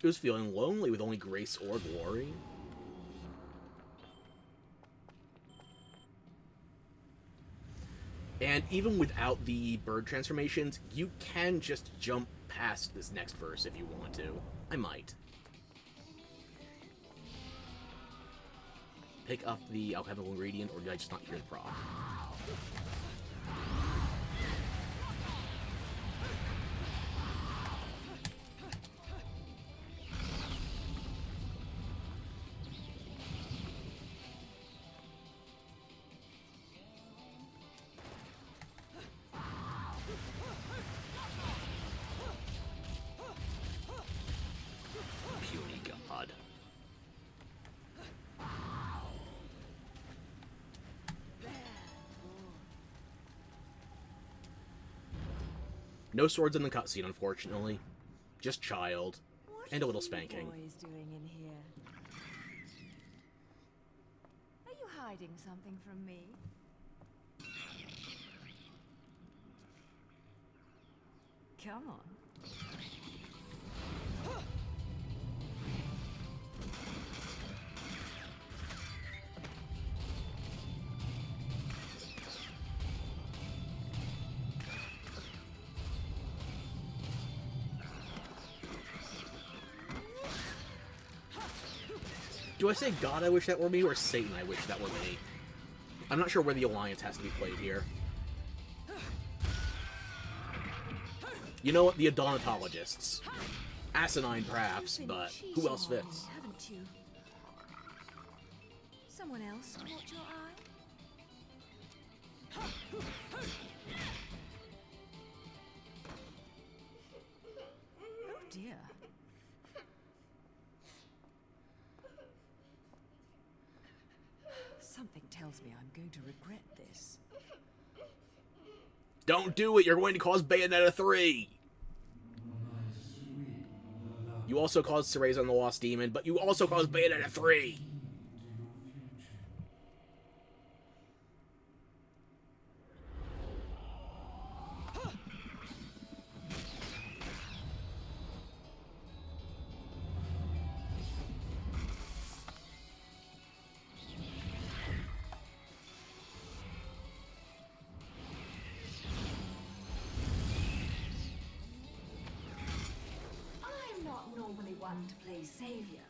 He was feeling lonely with only grace or glory. And even without the bird transformations, you can just jump past this next verse if you want to. I might. Pick up the alchemical ingredient, or did I just not hear the prop? Puny god. No swords in the cutscene, unfortunately. Just child. And a little spanking. What are you boys doing in here? Are you hiding something from me? Come on. Do I say God I wish that were me, or Satan I wish that were me? I'm not sure where the alliance has to be played here. You know what? The Adonatologists. Asinine, perhaps, but who else fits? Haven't you? Someone else caught your eye? Oh dear. Something tells me I'm going to regret this. Don't do it! You're going to cause Bayonetta 3! You also caused Cereza and the Lost Demon, but you also caused Bayonetta 3! I'm not normally one to play savior,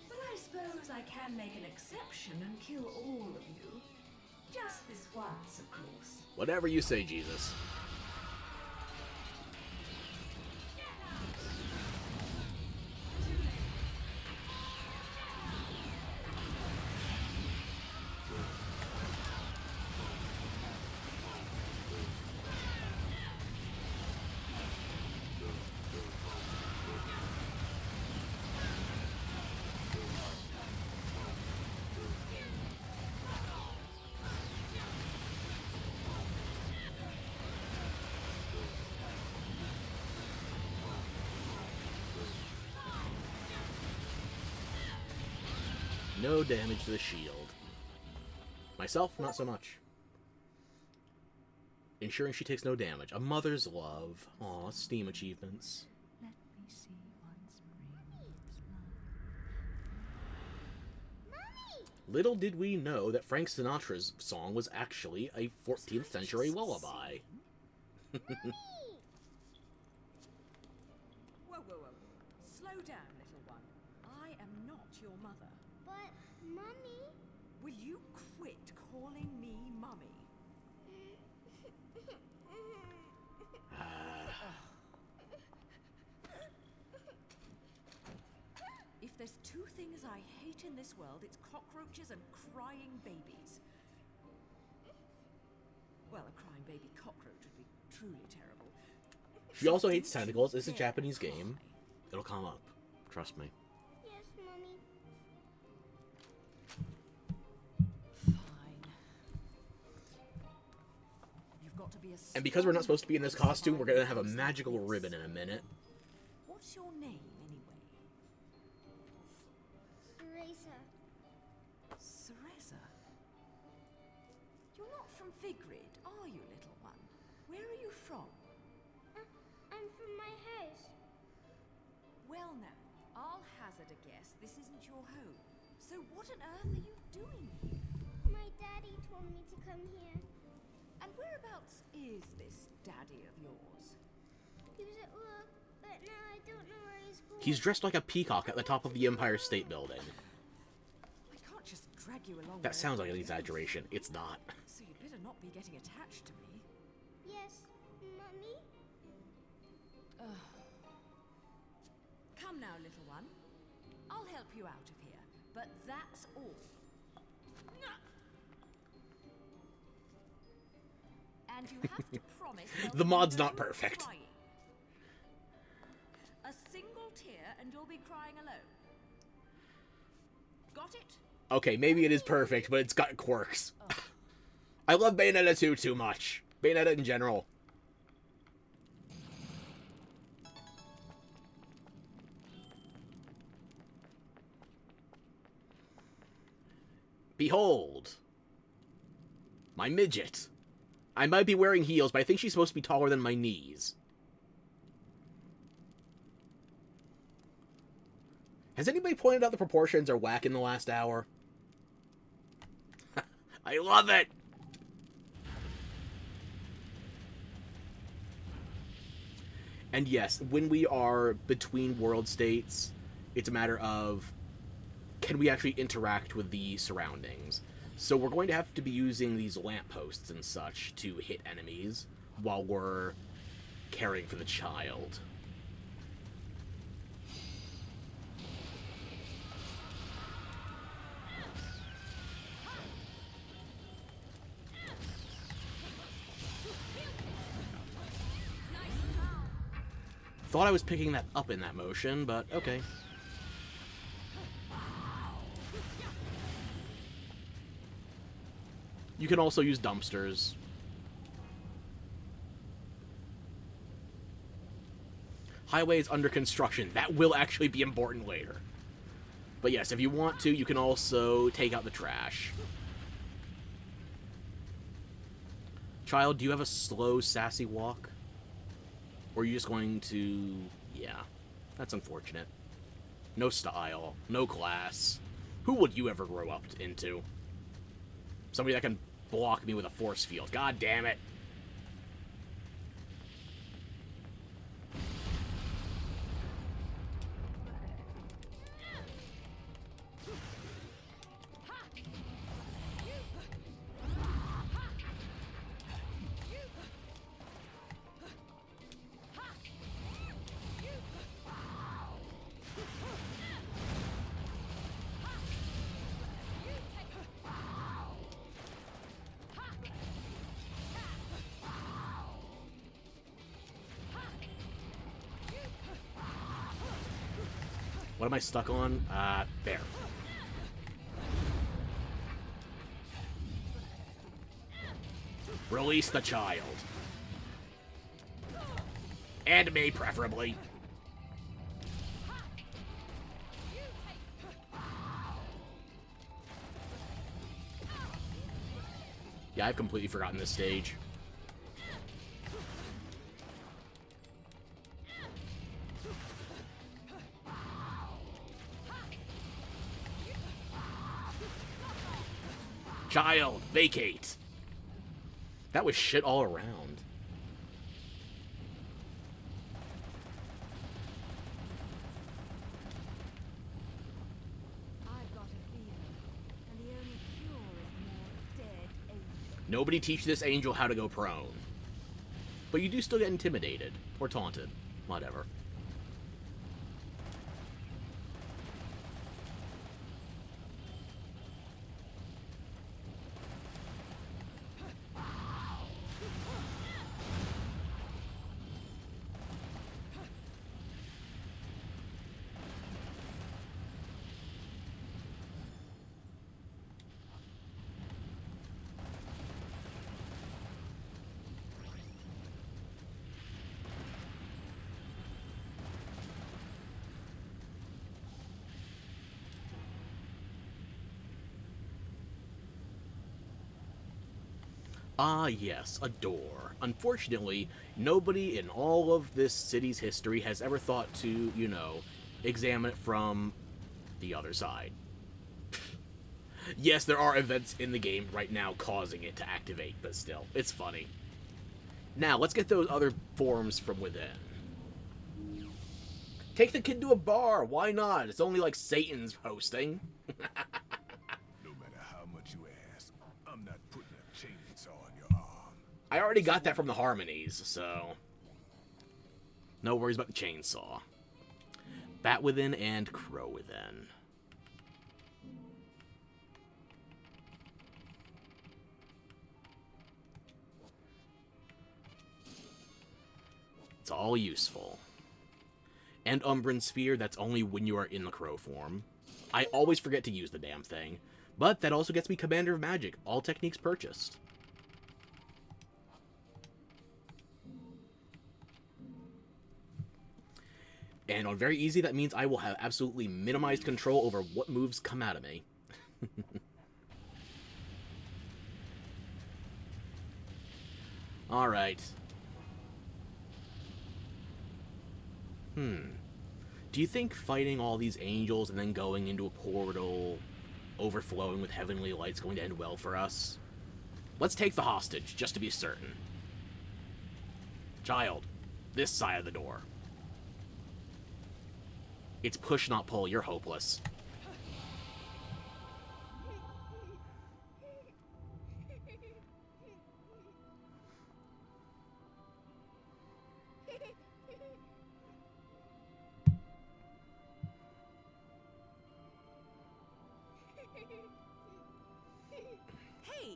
but I suppose I can make an exception and kill all of you. Just this once, of course. Whatever you say, Jesus. No damage to the shield. Myself, not so much. Ensuring she takes no damage. A mother's love. Aw, Steam achievements. Let me see once Little did we know that Frank Sinatra's song was actually a 14th century lullaby. Whoa, whoa, whoa. Slow down, little one. I am not your mother. But, Mummy... Will you quit calling me Mummy? If there's two things I hate in this world, it's cockroaches and crying babies. Well, a crying baby cockroach would be truly terrible. She also hates tentacles. It's a Japanese game. It'll come up. Trust me. Yes, Mummy. Fine. You've got to be a And because we're not supposed to be in this costume, we're gonna have a magical ribbon in a minute. What's your name, anyway? Teresa. Cereza? You're not from Vigrid, are you, little one? Where are you from? I'm from my house. Well now, I'll hazard a guess this isn't your home. So what on earth are you doing here? My daddy told me to come here. And whereabouts is this daddy of yours? He was at work, but now I don't know where he's going. He's dressed like a peacock at the top of the Empire State Building. I can't just drag you along. That sounds like an wherever you go. exaggeration. It's not. So you better not be getting attached to me. Yes, Mummy? Come now, little one. I'll help you out of here, but that's all. And you have to promise there'll The be mod's no not perfect. crying. A single tear and you'll be crying alone. Got it? Okay, maybe it is perfect, but it's got quirks. I love Bayonetta 2 too much. Bayonetta in general. Behold. My midget. I might be wearing heels, but I think she's supposed to be taller than my knees. Has anybody pointed out the proportions are whack in the last hour? I love it! And yes, when we are between world states, it's a matter of, can we actually interact with the surroundings? So we're going to have to be using these lampposts and such to hit enemies while we're caring for the child. Thought I was picking that up in that motion, but okay. You can also use dumpsters. Highway is under construction. That will actually be important later. But yes, if you want to, you can also take out the trash. Child, do you have a slow, sassy walk? Or are you just going to... Yeah, that's unfortunate. No style, no class. Who would you ever grow up into? Somebody that can block me with a force field. God damn it. What am I stuck on? There. Release the child. And me, preferably. Yeah, I've completely forgotten this stage. Child, vacate! That was shit all around. I've got a fever, and the only cure is more dead angels. Nobody teach this angel how to go prone. But you do still get intimidated. Or taunted. Whatever. Ah, yes, a door. Unfortunately, nobody in all of this city's history has ever thought to, you know, examine it from the other side. Yes, there are events in the game right now causing it to activate, but still, it's funny. Now, let's get those other forms from within. Take the kid to a bar, why not? It's only like Satan's hosting. No matter how much you ask, I'm not putting a chainsaw on your arm. I already got that from the harmonies, so no worries about the chainsaw. Bat within and crow within. It's all useful. And Umbran Sphere, that's only when you are in the crow form. I always forget to use the damn thing. But that also gets me Commander of Magic, all techniques purchased. And on very easy, that means I will have absolutely minimized control over what moves come out of me. Alright. Do you think fighting all these angels and then going into a portal, overflowing with heavenly light, is going to end well for us? Let's take the hostage, just to be certain. Child, this side of the door. It's push, not pull. You're hopeless. Hey!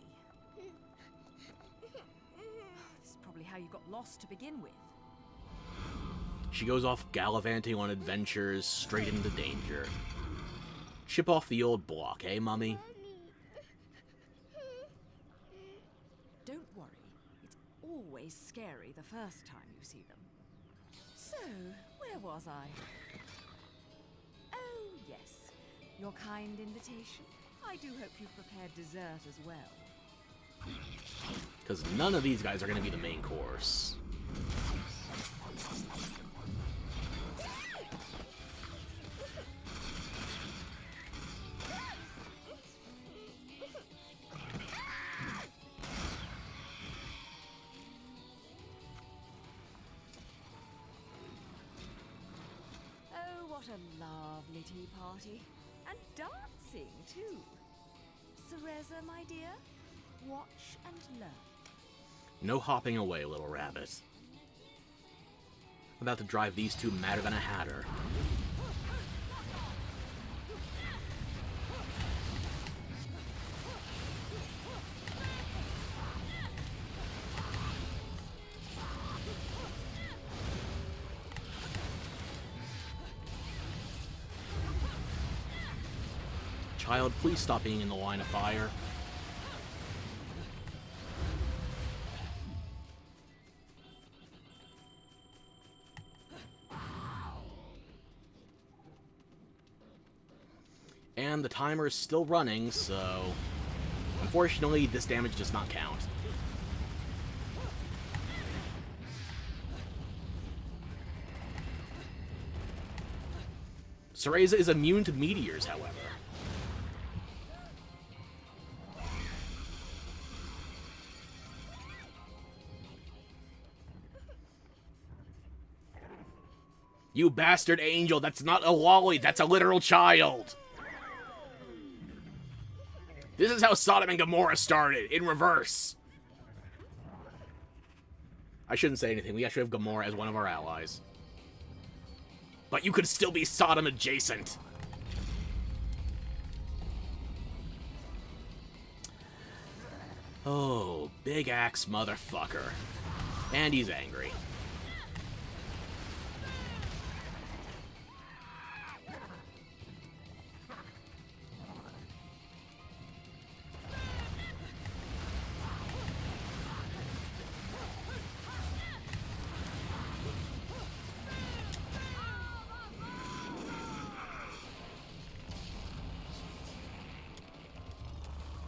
This is probably how you got lost to begin with. She goes off gallivanting on adventures, straight into danger. Chip off the old block, eh, Mummy? Don't worry. It's always scary the first time you see them. So, where was I? Oh, yes. Your kind invitation. I do hope you've prepared dessert as well. Because none of these guys are going to be the main course. Oh, what a lovely tea party. And dancing, too. Cereza, my dear, watch and learn. No hopping away, little rabbit. I'm about to drive these two madder than a hatter. Child, please stop being in the line of fire. And the timer is still running, so Unfortunately, this damage does not count. Cereza is immune to meteors, however. You bastard angel, that's not a lolly, that's a literal child! This is how Sodom and Gomorrah started, in reverse. I shouldn't say anything, we actually have Gomorrah as one of our allies. But you could still be Sodom adjacent. Oh, big axe motherfucker. And he's angry.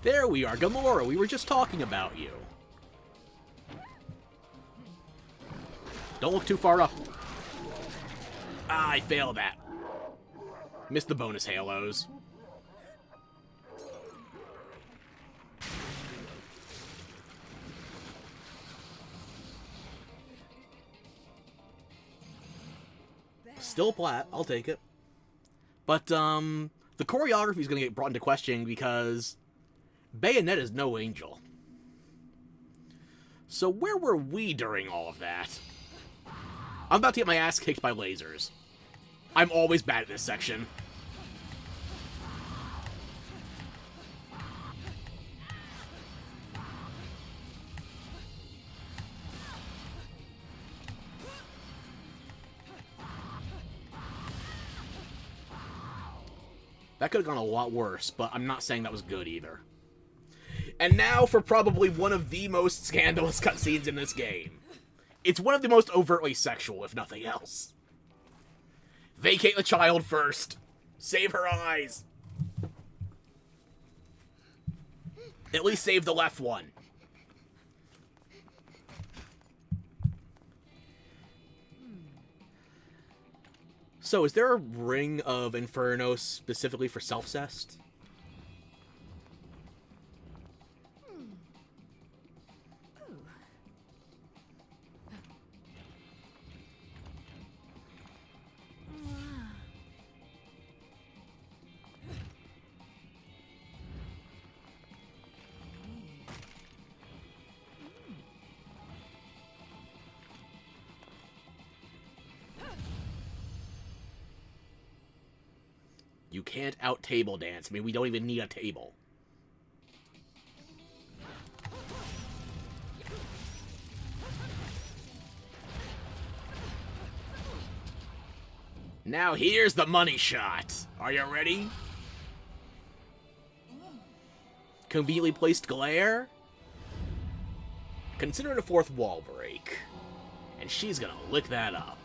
There we are, Gomorrah, we were just talking about you. Don't look too far up. Ah, I failed that. Missed the bonus halos. Still plat, I'll take it. But, the choreography is going to get brought into question because Bayonetta is no angel. So where were we during all of that? I'm about to get my ass kicked by lasers. I'm always bad at this section. That could have gone a lot worse, but I'm not saying that was good either. And now for probably one of the most scandalous cutscenes in this game. It's one of the most overtly sexual, if nothing else. Vacate the child first. Save her eyes. At least save the left one. So, is there a Ring of Inferno specifically for self-cest? You can't out-table dance. I mean, we don't even need a table. Now here's the money shot. Are you ready? Conveniently placed glare? Consider it a fourth wall break. And she's gonna lick that up.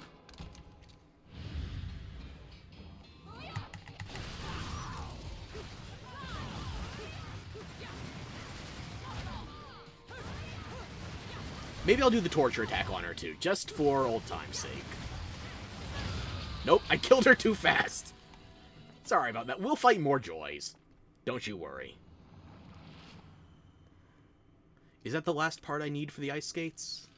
Maybe I'll do the torture attack on her too, just for old time's sake. Nope, I killed her too fast. Sorry about that. We'll fight more joys. Don't you worry. Is that the last part I need for the ice skates?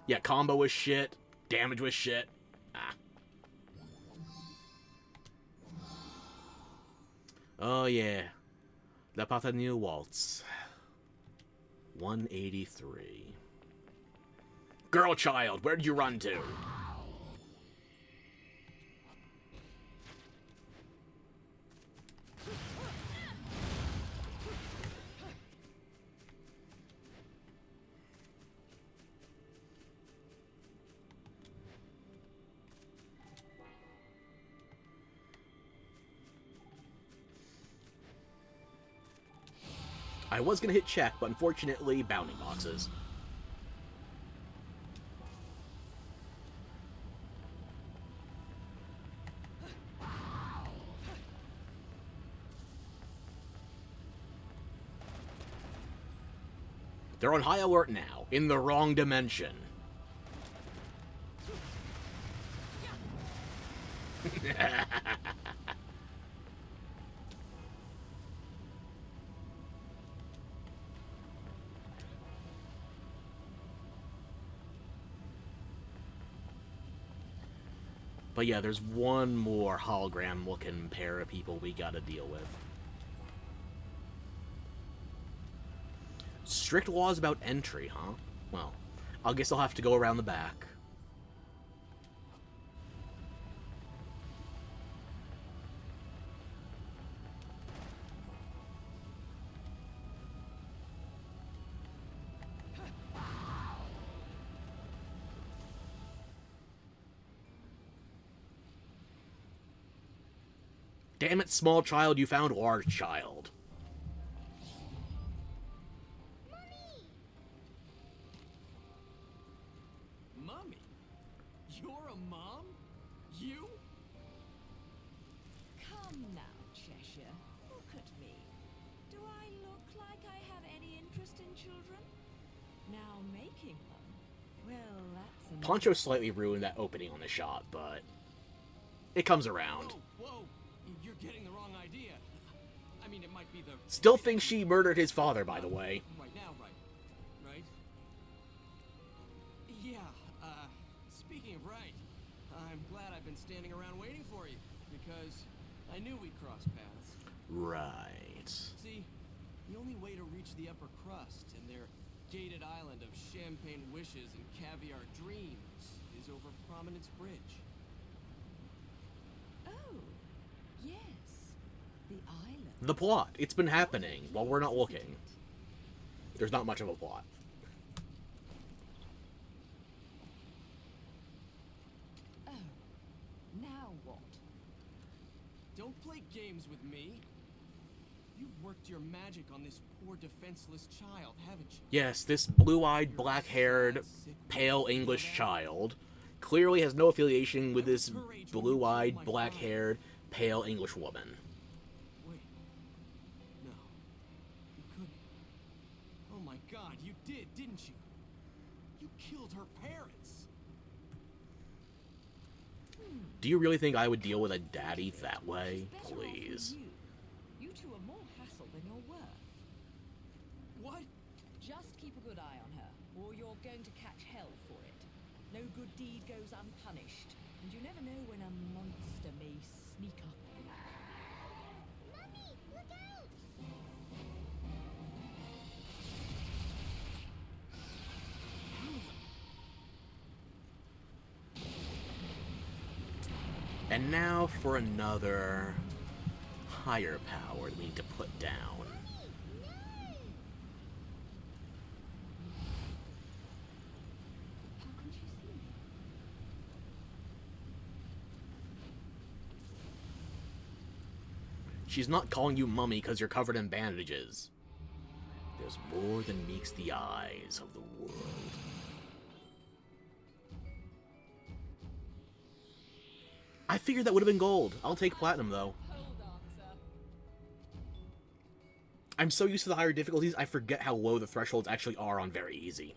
Yeah, combo was shit. Damage was shit. Ah. Oh yeah. La Patanille Waltz. 183. Girl child, where'd you run to? I was gonna hit check, but unfortunately, bounding boxes. They're on high alert now, in the wrong dimension. But yeah, there's one more hologram-looking pair of people we gotta deal with. Strict laws about entry, huh? Well, I guess I'll have to go around the back. Damn it, small child, you found large child. Mommy? You're a mom? You? Come now, Cheshire. Look at me. Do I look like I have any interest in children? Now making them? Well, that's another... Poncho slightly ruined that opening on the shot, but it comes around. Whoa, whoa! You're getting the wrong idea. I mean, it might be the... Still thinks she murdered his father, by the way. Right now, right? Yeah, speaking of right, I'm glad I've been standing around waiting for you, because I knew we'd cross paths. Right. See, the only way to reach the upper crust and their gated island of champagne wishes and caviar dreams is over Prominence Bridge. Oh, yes. The island. The plot. It's been happening while we're not looking. There's not much of a plot. Oh, now what? Don't play games with me. You've worked your magic on this poor defenseless child, haven't you? Yes, this blue-eyed, black-haired, pale English child clearly has no affiliation with this blue-eyed, black-haired, pale English woman. Wait. No. You couldn't. Oh my god, you did, didn't you? You killed her parents. Do you really think I would deal with a daddy that way? Please. You two are more hassle than you're worth. What? Just keep a good eye on her, or you're going to catch hell for it. No good deed goes unpunished, and you never know when a monster may sneak up on you. Mommy, look out! And now for another higher power that we need to put down. How could you see me? She's not calling you mummy because you're covered in bandages. There's more than meets the eyes of the world. I figured that would have been gold. I'll take platinum, though. Hold on, sir. I'm so used to the higher difficulties, I forget how low the thresholds actually are on very easy.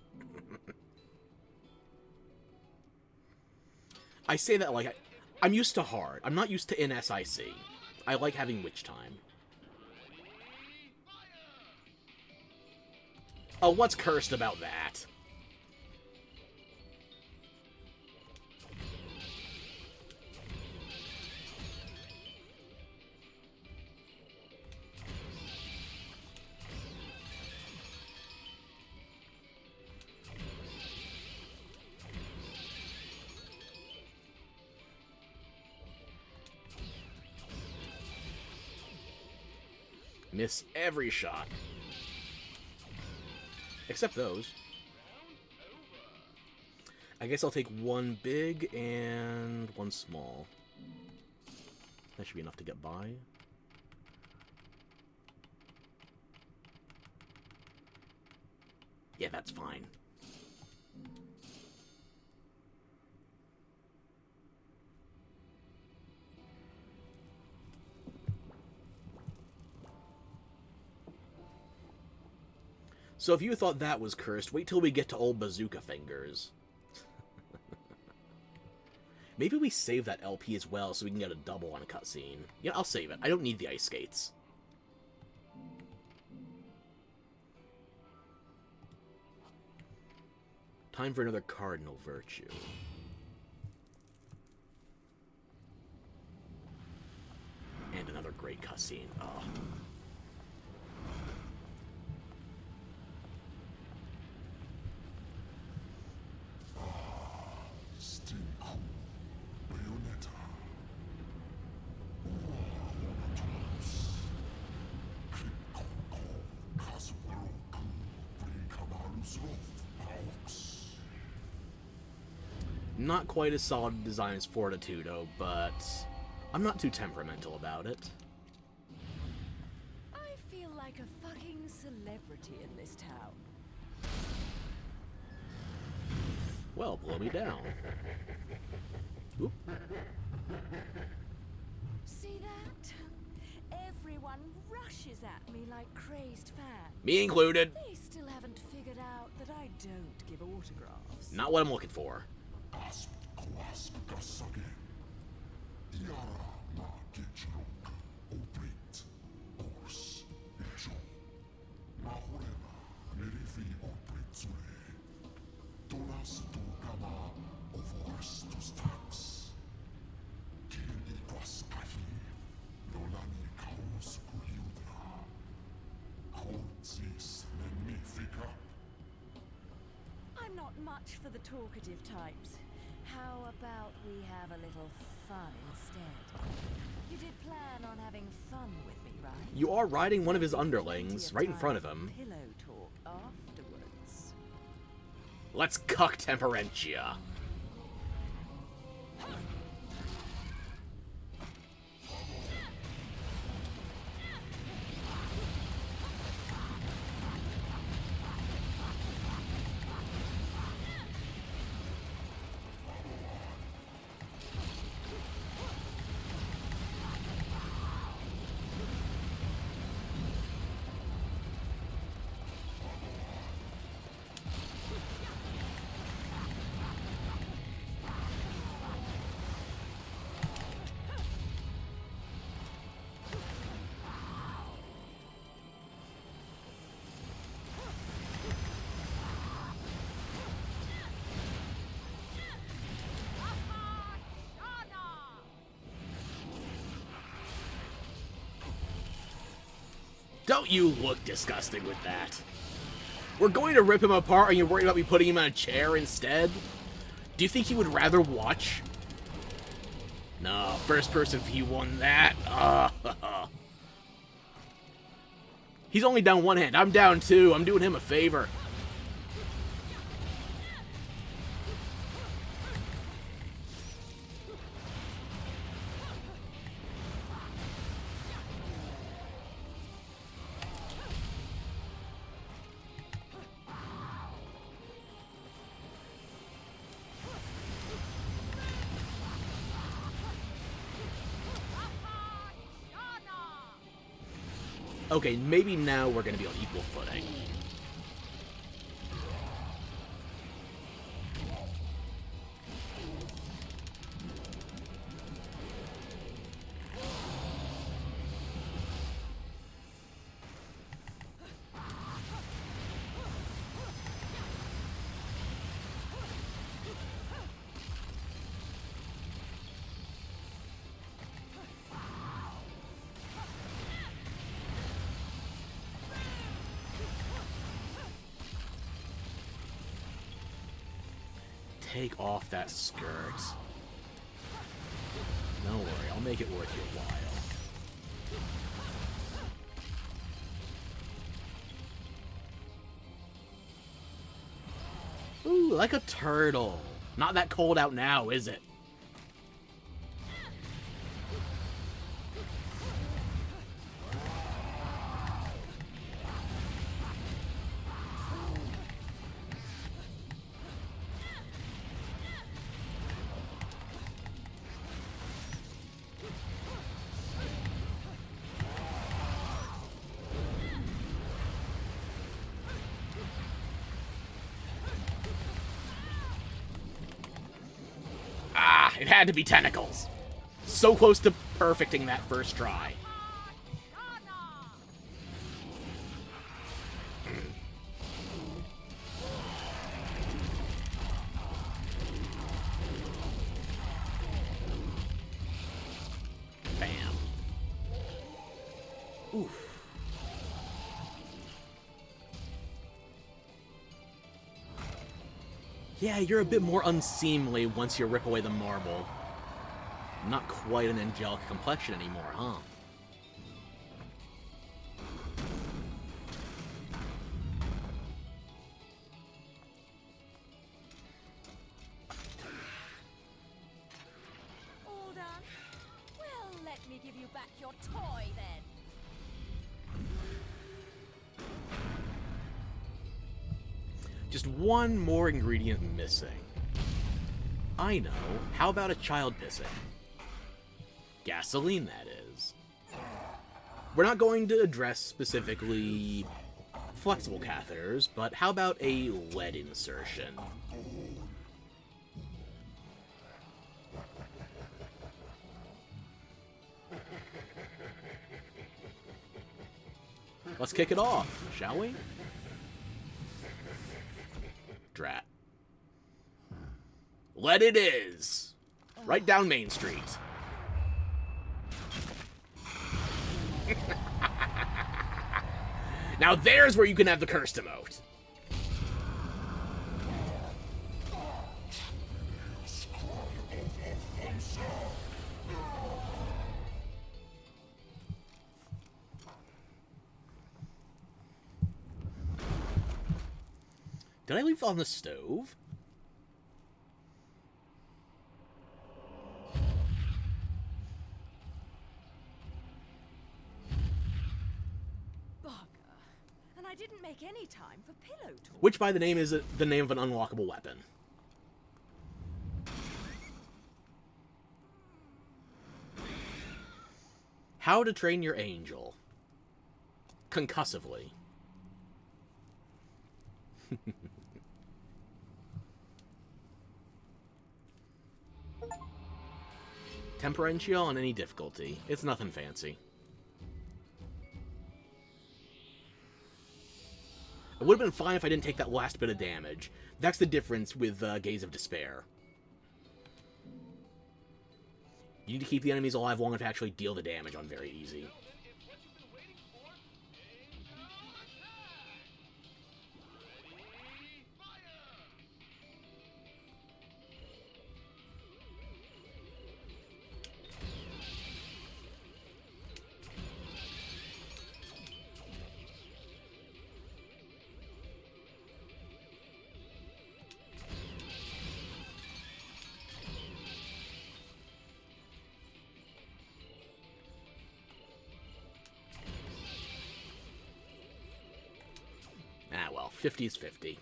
I say that like I'm used to hard. I'm not used to NSIC. I like having witch time. Oh, what's cursed about that? Miss every shot. Except those. I guess I'll take one big and one small. That should be enough to get by. Yeah, that's fine. So if you thought that was cursed, wait till we get to old Bazooka Fingers. Maybe we save that LP as well so we can get a double on a cutscene. Yeah, I'll save it. I don't need the ice skates. Time for another cardinal virtue. And another great cutscene. Oh. Stinko, Bayonetta. Not quite as solid design as Fortitudo, but I'm not too temperamental about it. I feel like a fucking celebrity in this town. Well, blow me down. Oop. See that? Everyone rushes at me like crazed fans. Me included. They still haven't figured out that I don't give autographs. Not what I'm looking for. I'm not much for the talkative types. How about we have a little fun instead? You did plan on having fun with me, right? You are riding one of his underlings right in front of him. Pillow talk afterwards. Let's cuck Temperentia. Don't you look disgusting with that? We're going to rip him apart and you're worried about me putting him on a chair instead? Do you think he would rather watch? No, first person view won that. He's only down one hand. I'm down two. I'm doing him a favor. Okay, maybe now we're gonna be on equal footing. Take off that skirt. Don't worry, I'll make it worth your while. Ooh, like a turtle. Not that cold out now, is it? it had to be tentacles. So close to perfecting that first try. Bam. Oof. Yeah, you're a bit more unseemly once you rip away the marble. Not quite an angelic complexion anymore, huh? All done? Well, let me give you back your toy then. Just one more ingredient missing. I know. How about a child pissing? Gasoline, that is. We're not going to address specifically flexible catheters, but how about a lead insertion? Let's kick it off, shall we? Drat. Lead it is! Right down Main Street. Now there's where you can have the cursed emote. Did I leave on the stove? And I didn't make any time for pillow talk. Which, by the name, is the name of an unlockable weapon. How to train your angel. Concussively. Temperential on any difficulty. It's nothing fancy. It would have been fine if I didn't take that last bit of damage. That's the difference with Gaze of Despair. You need to keep the enemies alive long enough to actually deal the damage on very easy. Ah, well, 50 is 50.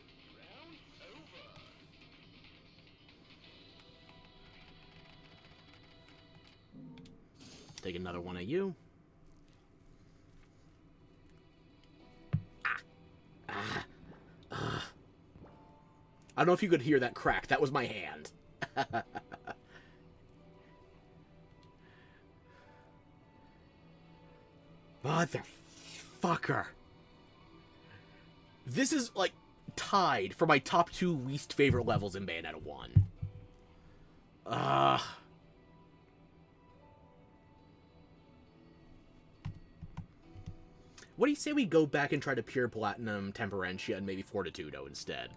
Take another one of you. I don't know if you could hear that crack. That was my hand. Motherfucker. This is, like, tied for my top 2 least favorite levels in Bayonetta 1. What do you say we go back and try to pure platinum Temperentia and maybe Fortitudo instead?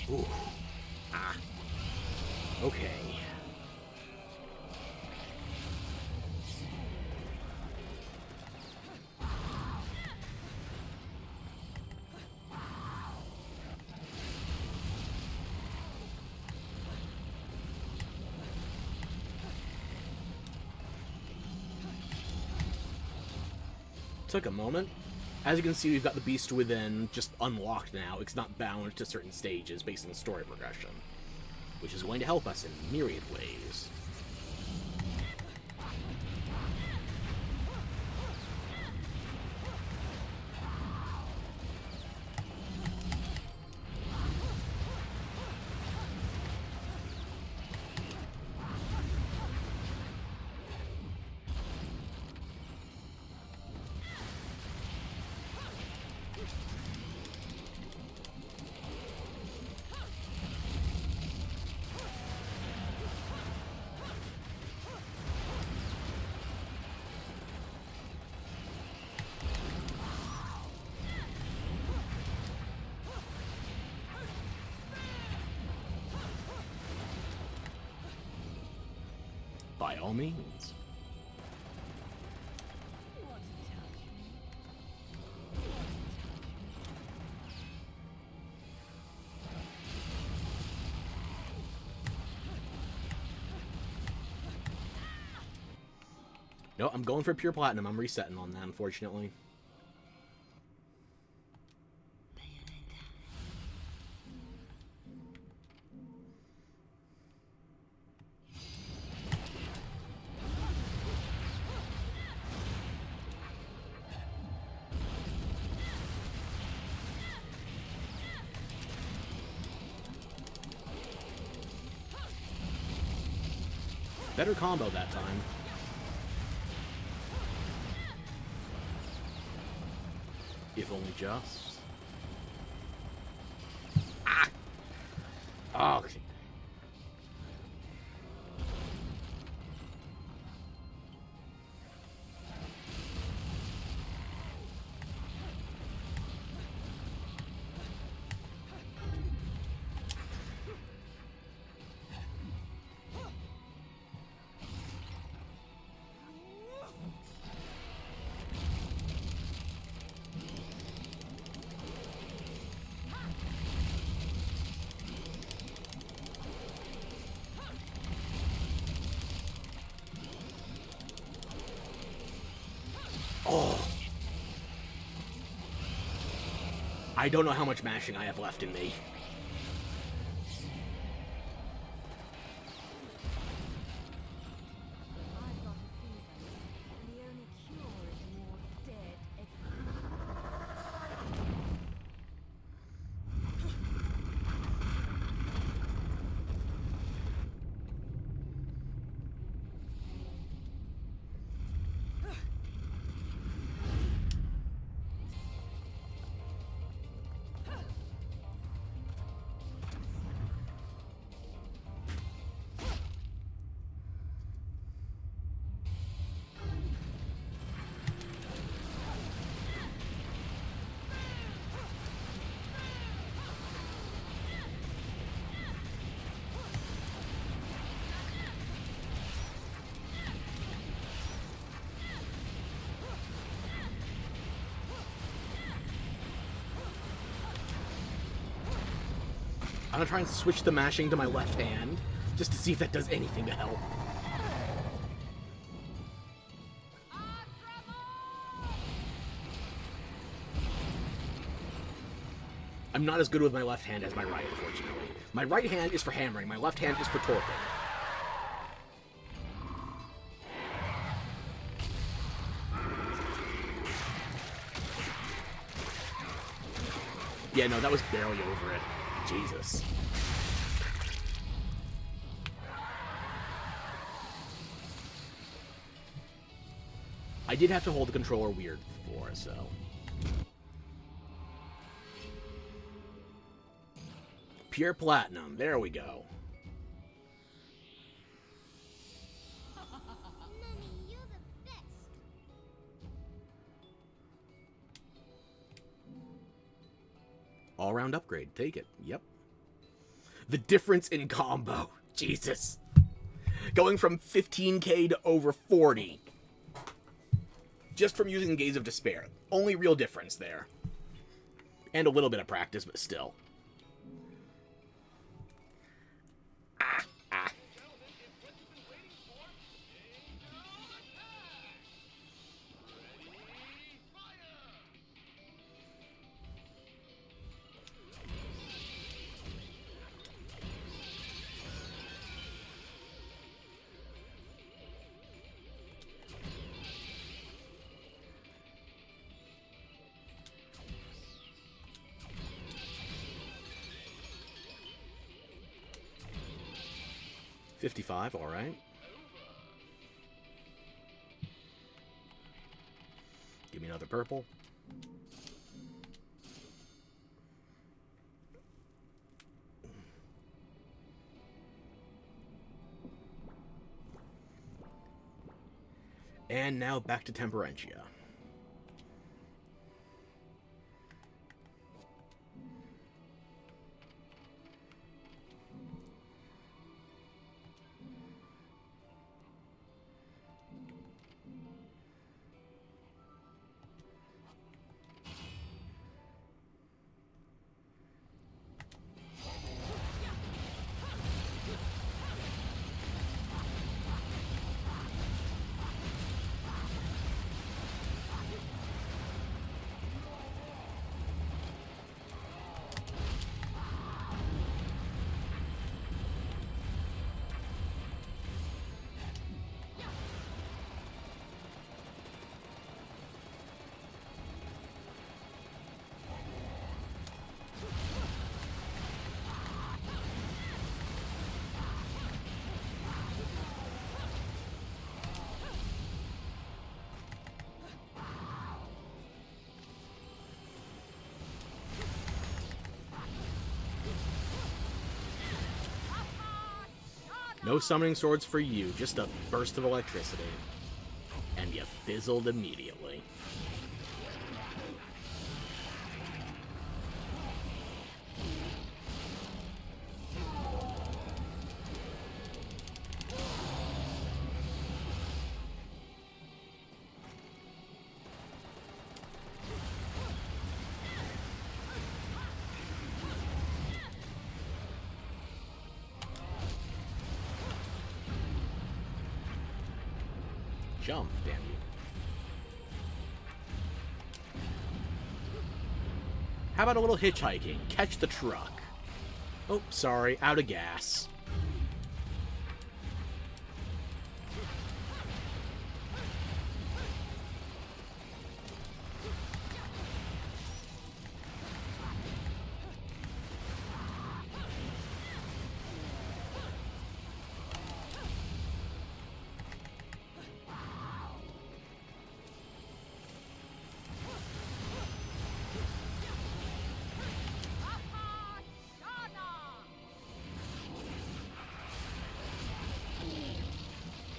Ooh. Ah. Okay. Took a moment. As you can see, we've got the Beast Within just unlocked now. It's not bound to certain stages based on the story progression, which is going to help us in myriad ways. By all means. No, I'm going for pure platinum. I'm resetting on that, unfortunately. Better combo that time. If only just. Ah! Oh, okay. Oh. I don't know how much mashing I have left in me. I've got a fever, and the only cure is more dead I'm gonna try and switch the mashing to my left hand, just to see if that does anything to help. I'm not as good with my left hand as my right, unfortunately. My right hand is for hammering, my left hand is for torping. Yeah, no, that was barely over it. Jesus. I did have to hold the controller weird before, so... Pure platinum, there we go. Mummy, you're the best. All-round upgrade, take it. Yep. The difference in combo. Jesus. Going from 15k to over 40. Just from using Gaze of Despair. Only real difference there. And a little bit of practice, but still. 55, alright. Give me another purple. And now back to Temperentia. No summoning swords for you, just a burst of electricity. And you fizzled immediately. Jump, damn you. How about a little hitchhiking? Catch the truck. Oh, sorry, out of gas.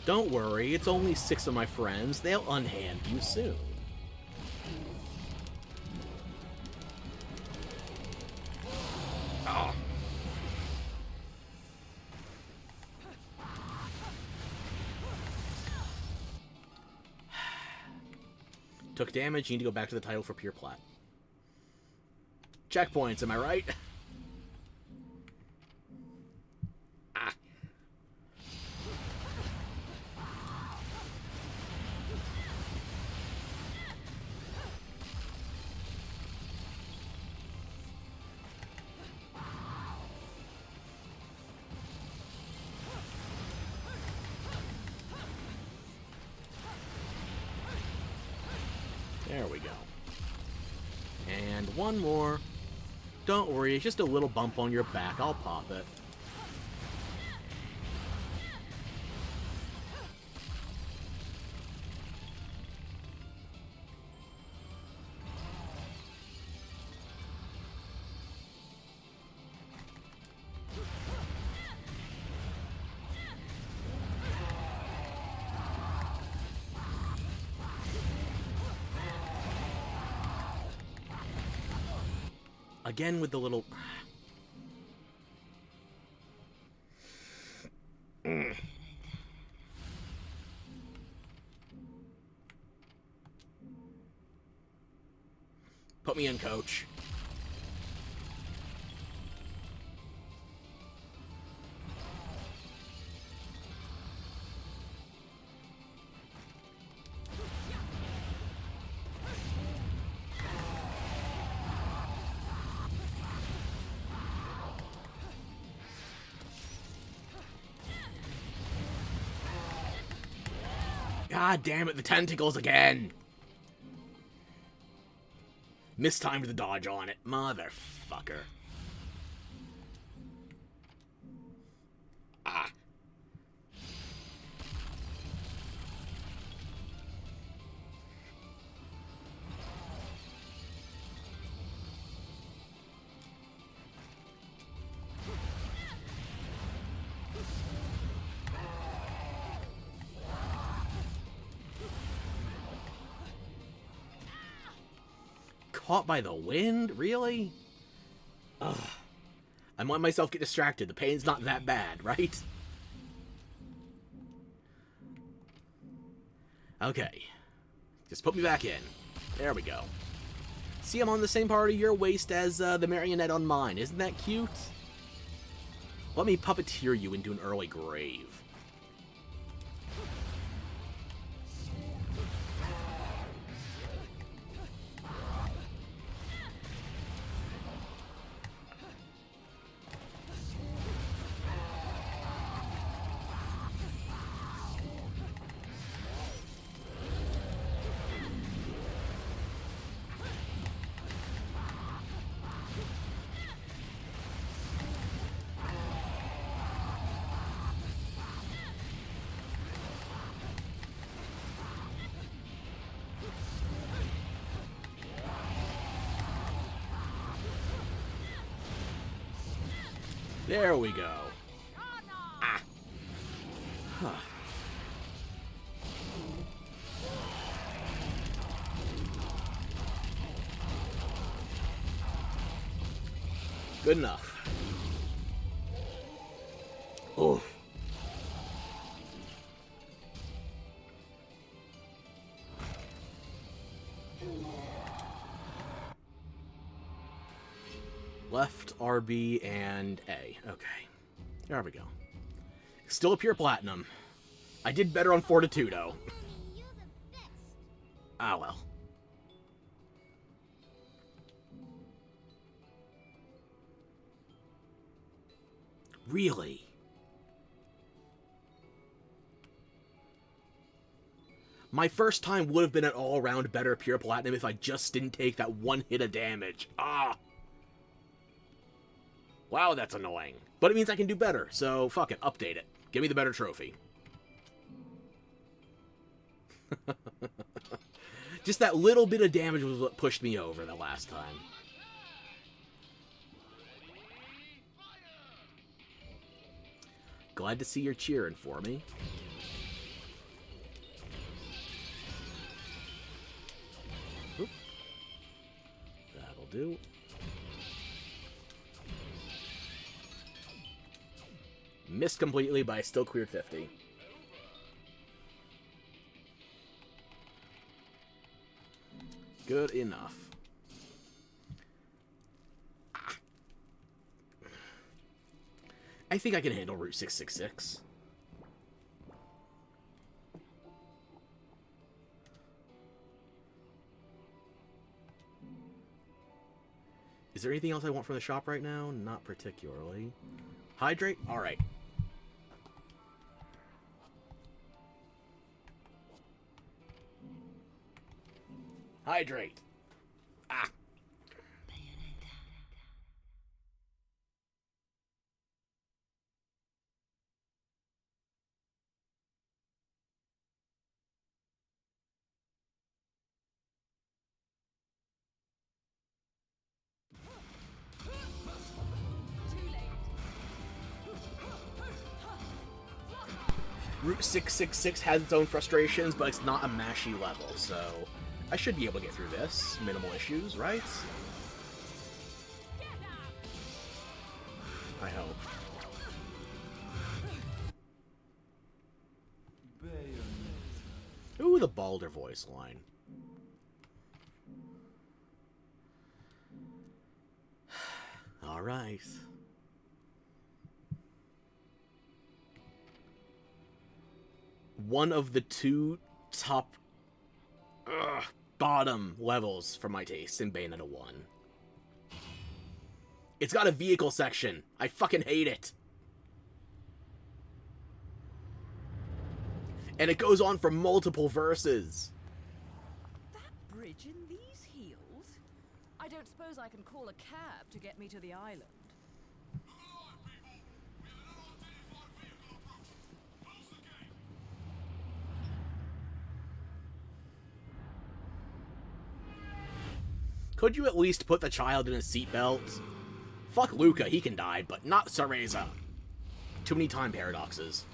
Don't worry, it's only 6 of my friends. They'll unhand you soon. Oh. Took damage, you need to go back to the title for pure plat. Checkpoints, am I right? There we go. And one more. Don't worry, it's just a little bump on your back. I'll pop it. Again with the little... Put me in, coach. God damn it, the tentacles again! Mistimed the dodge on it. Motherfucker. Ah. Caught by the wind? Really? Ugh. I let myself get distracted. The pain's not that bad, right? Okay. Just put me back in. There we go. See, I'm on the same part of your waist as the marionette on mine. Isn't that cute? Let me puppeteer you into an early grave. There we go. Ah. Huh. Good enough. Oh. Left, RB, and A. Okay. There we go. Still a pure platinum. I did better on Fortitudo. You're the best. Ah, well. Really? My first time would have been an all-around better pure platinum if I just didn't take that one hit of damage. Ah! Wow, that's annoying. But it means I can do better, so fuck it, update it. Give me the better trophy. Just that little bit of damage was what pushed me over the last time. Glad to see you're cheering for me. Oop. That'll do. Missed completely, but I still cleared 50. Good enough. Ah. I think I can handle Route 666. Is there anything else I want from the shop right now? Not particularly. Hydrate? Alright. Hydrate. Ah. Bayonetta. Route 666 has its own frustrations, but it's not a mashy level, so I should be able to get through this. Minimal issues, right? I hope. Ooh, the Balder voice line. Alright. One of the two top bottom levels for my taste in Bayonetta 1. It's got a vehicle section. I fucking hate it. And it goes on for multiple verses. That bridge in these heels? I don't suppose I can call a cab to get me to the island. Could you at least put the child in a seatbelt? Fuck Luca, he can die, but not Cereza. Too many time paradoxes.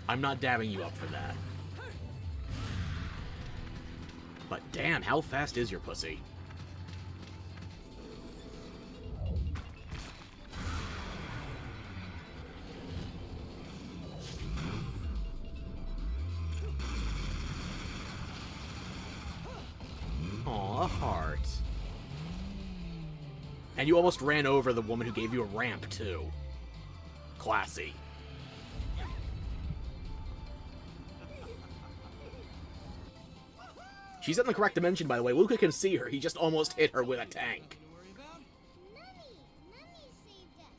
I'm not dabbing you up for that. But damn, how fast is your pussy? Aw, a heart. And you almost ran over the woman who gave you a ramp, too. Classy. She's in the correct dimension, by the way. Luca can see her. He just almost hit her with a tank. Mummy! Mummy saved us.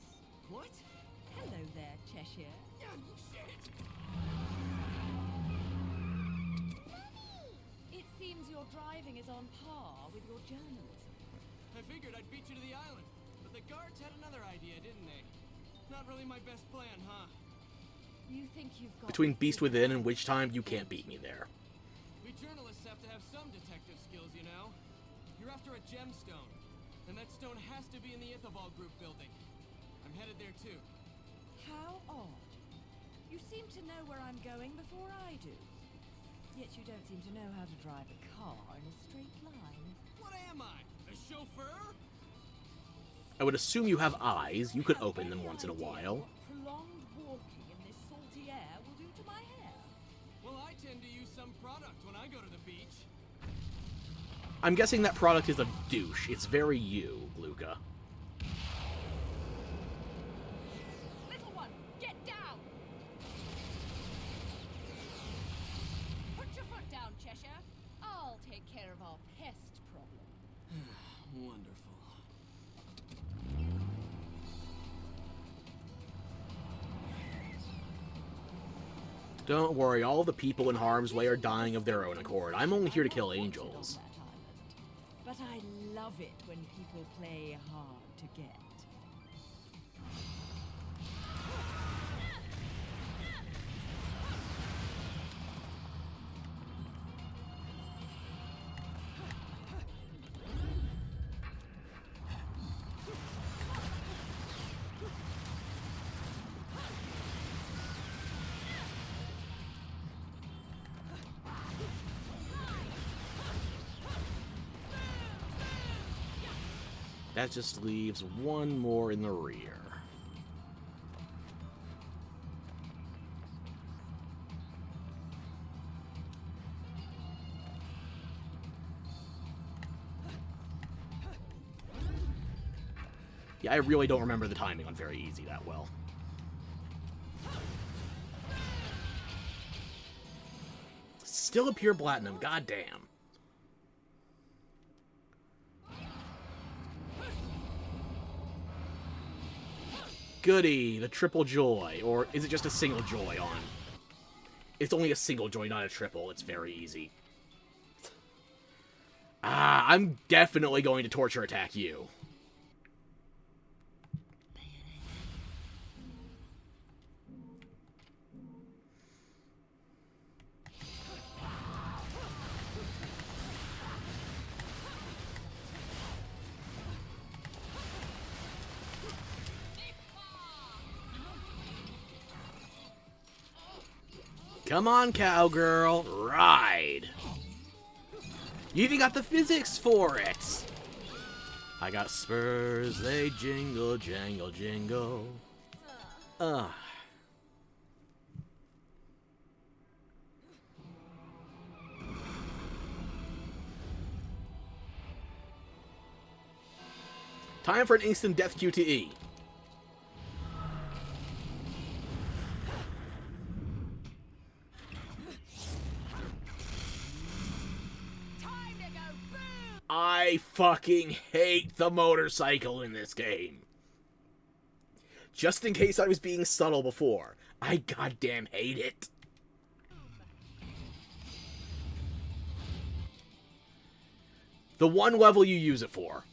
What? Hello there, Cheshire. It seems your driving is on par with your journalism. I figured I'd beat you to the island, but the guards had another idea, didn't they? Not really my best plan, huh? You think you've got... Between Beast Within and Witch Time, you can't beat me there. We journalists have to have some detective skills, you know? You're after a gemstone, and that stone has to be in the Ithoval Group building. I'm headed there too. How odd. You seem to know where I'm going before I do. Yet you don't seem to know how to drive a car in a straight line. What am I? A chauffeur? I would assume you have eyes. You could open them once in a while. Prolonged walking in this salty air will do to my hair. Well, I tend to use some product when I go to the beach. I'm guessing that product is a douche. It's very you, Luca. Little one, get down! Put your foot down, Cheshire. I'll take care of our pest problem. Wonderful. Don't worry, all the people in harm's way are dying of their own accord. I'm only here to kill angels. But I love it when people play hard to get. That just leaves one more in the rear. Yeah, I really don't remember the timing on Very Easy that well. Still a pure platinum, goddamn. Goody, the triple joy. Or is it just a single joy on? It's only a single joy, not a triple. It's very easy. Ah, I'm definitely going to torture attack you. Come on, cowgirl. Ride. You even got the physics for it. I got spurs, they jingle, jangle, jingle. Ugh. Time for an instant death QTE. Time to go boom! I fucking hate the motorcycle in this game. Just in case I was being subtle before, I goddamn hate it. The one level you use it for.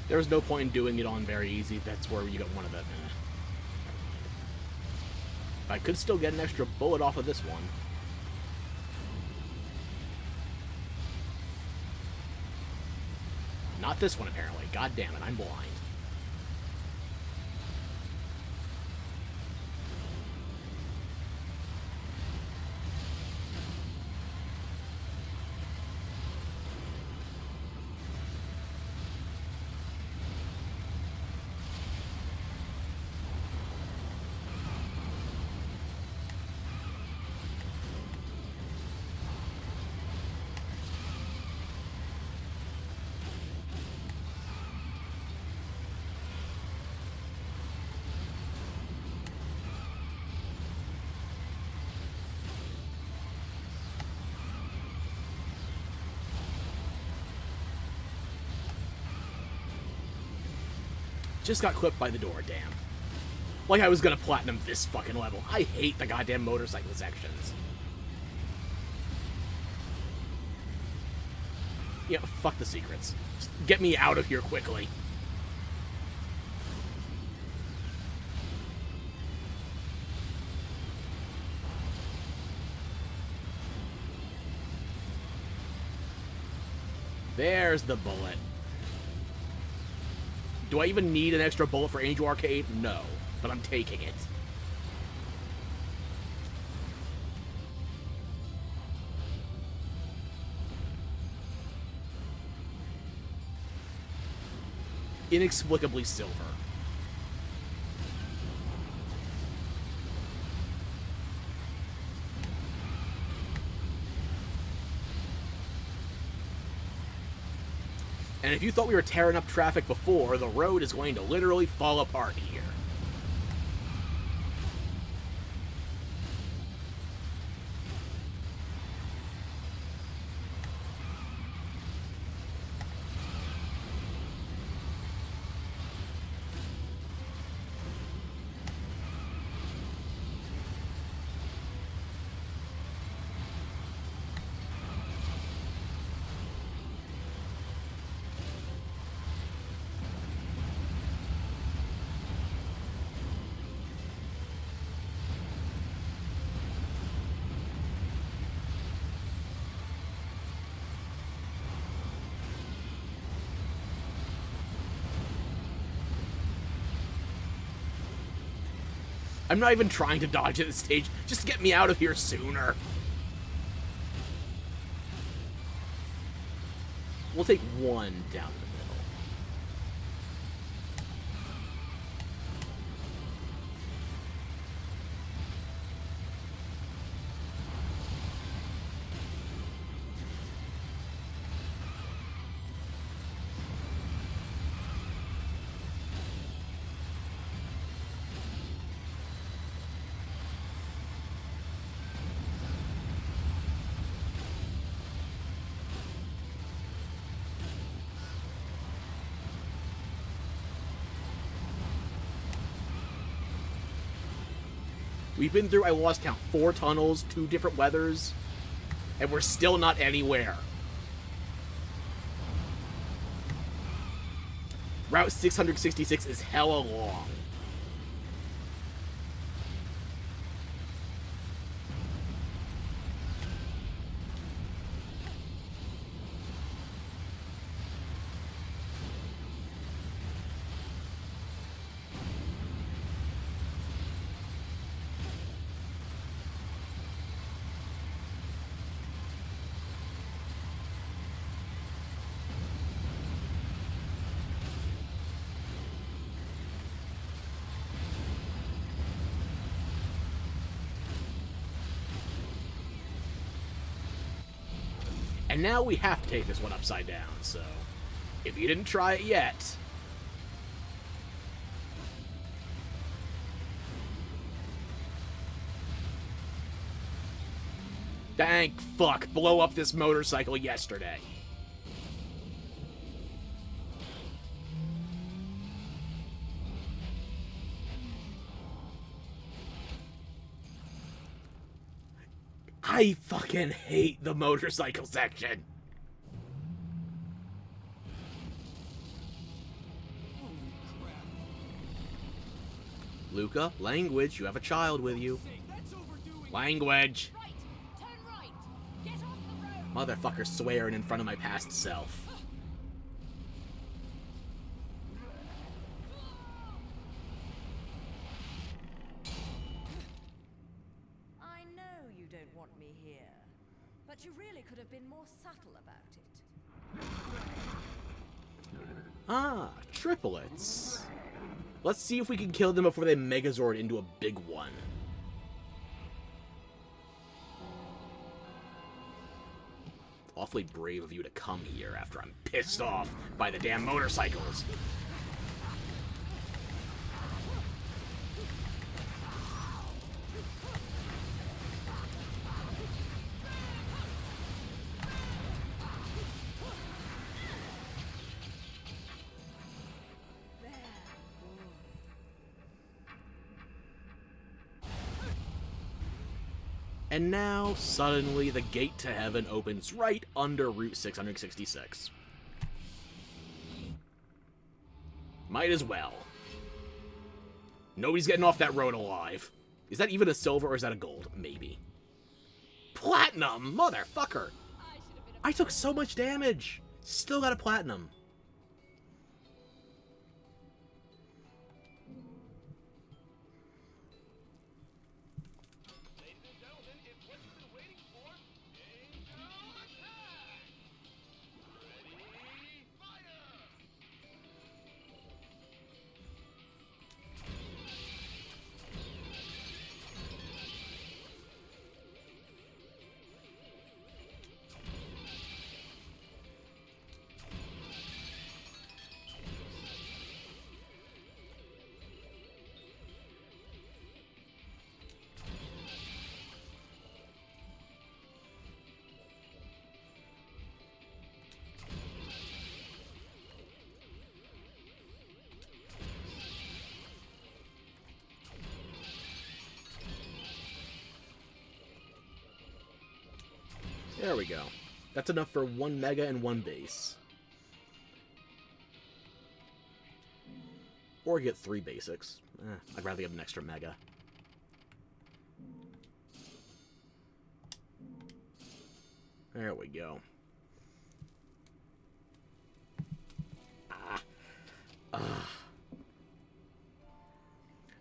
There was no point in doing it on very easy. That's where you got one of them. I could still get an extra bullet off of this one. Not this one, apparently. God damn it, I'm blind. Just got clipped by the door, damn. Like I was gonna platinum this fucking level. I hate the goddamn motorcycle sections. Yeah, fuck the secrets. Just get me out of here quickly. There's the bullet. Do I even need an extra bullet for Angel Arcade? No, but I'm taking it. Inexplicably silver. And if you thought we were tearing up traffic before, the road is going to literally fall apart here. I'm not even trying to dodge at this stage. Just get me out of here sooner. We'll take one down the middle. We've been through, I lost count, 4 tunnels, 2 different weathers, and we're still not anywhere. Route 666 is hella long. And now we have to take this one upside down, so if you didn't try it yet... Thank fuck, blow up this motorcycle yesterday. I fucking hate the motorcycle section. Holy crap. Luca, language, you have a child with you. Say, that's overdoing it. Language. Right! Turn right! Get off the road! Motherfucker swearing in front of my past self. I know you don't want me here, but you really could have been more subtle about it. Ah, triplets. Let's see if we can kill them before they Megazord into a big one. Awfully brave of you to come here after I'm pissed off by the damn motorcycles. And now, suddenly, the gate to heaven opens right under Route 666. Might as well. Nobody's getting off that road alive. Is that even a silver or is that a gold? Maybe. Platinum! Motherfucker! I took so much damage! Still got a platinum. There we go. That's enough for 1 mega and 1 base. Or get 3 basics. I'd rather get an extra mega. There we go.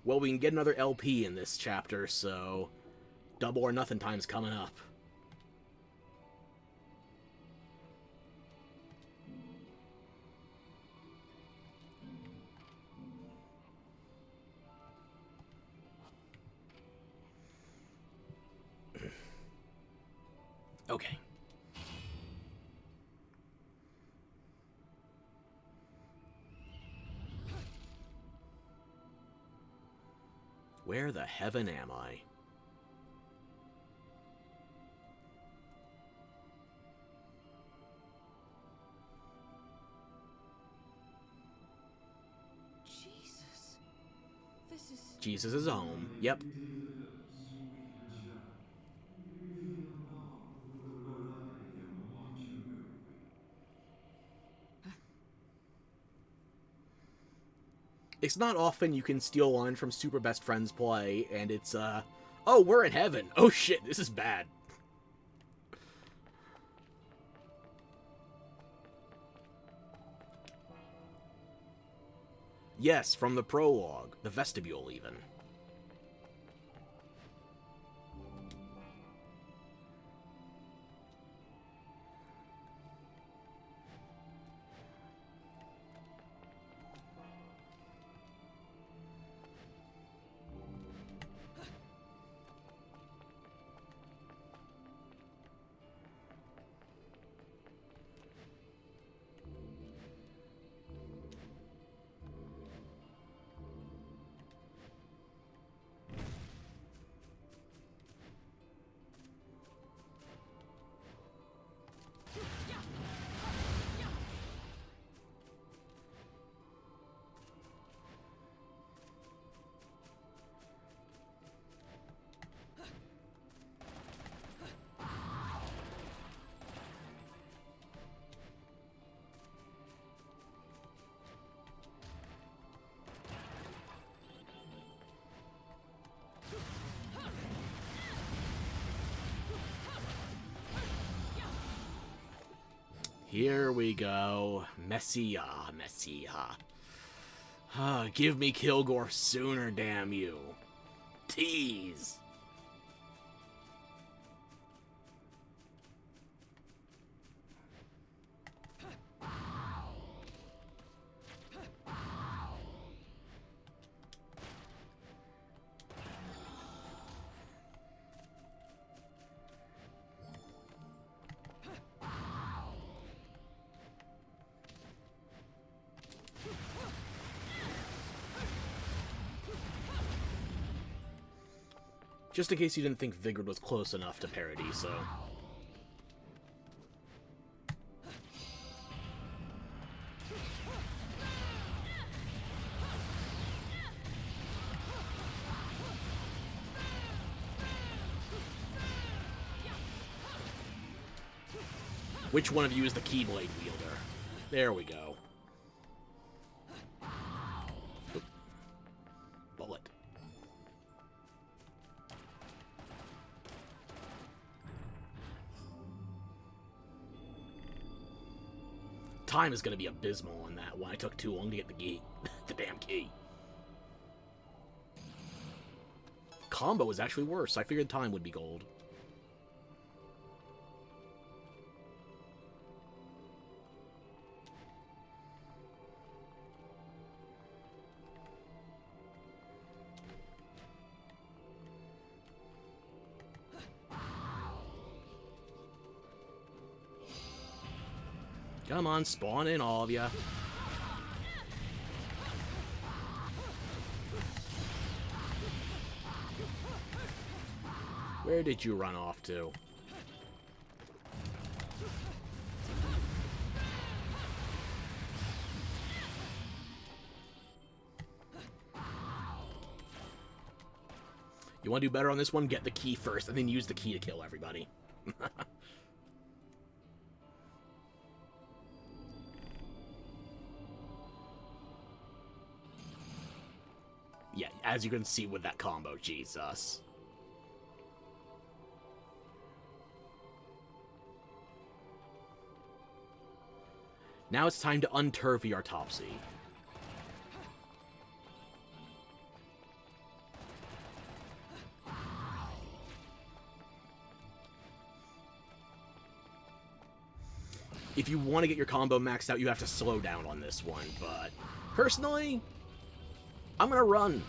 Well, we can get another LP in this chapter, so double or nothing time's coming up. Okay. Where the heaven am I? Jesus. This is... Jesus is home. Yep. It's not often you can steal a line from Super Best Friends play, and it's, oh, we're in heaven. Oh shit, this is bad. Yes, from the prologue. The vestibule, even. Here we go. Messiah. Give me Kilgore sooner, damn you. Tease. Just in case you didn't think Vigrid was close enough to parody, so... Which one of you is the Keyblade wielder? There we go. Bullet. Time is going to be abysmal on that one. I took too long to get the key. The damn key. Combo is actually worse. I figured time would be gold. Come on, spawn in, all of ya. Where did you run off to? You want to do better on this one? Get the key first, and then use the key to kill everybody. Yeah, as you can see with that combo, Jesus. Now it's time to unturf the autopsy. If you want to get your combo maxed out, you have to slow down on this one, but personally, I'm gonna run.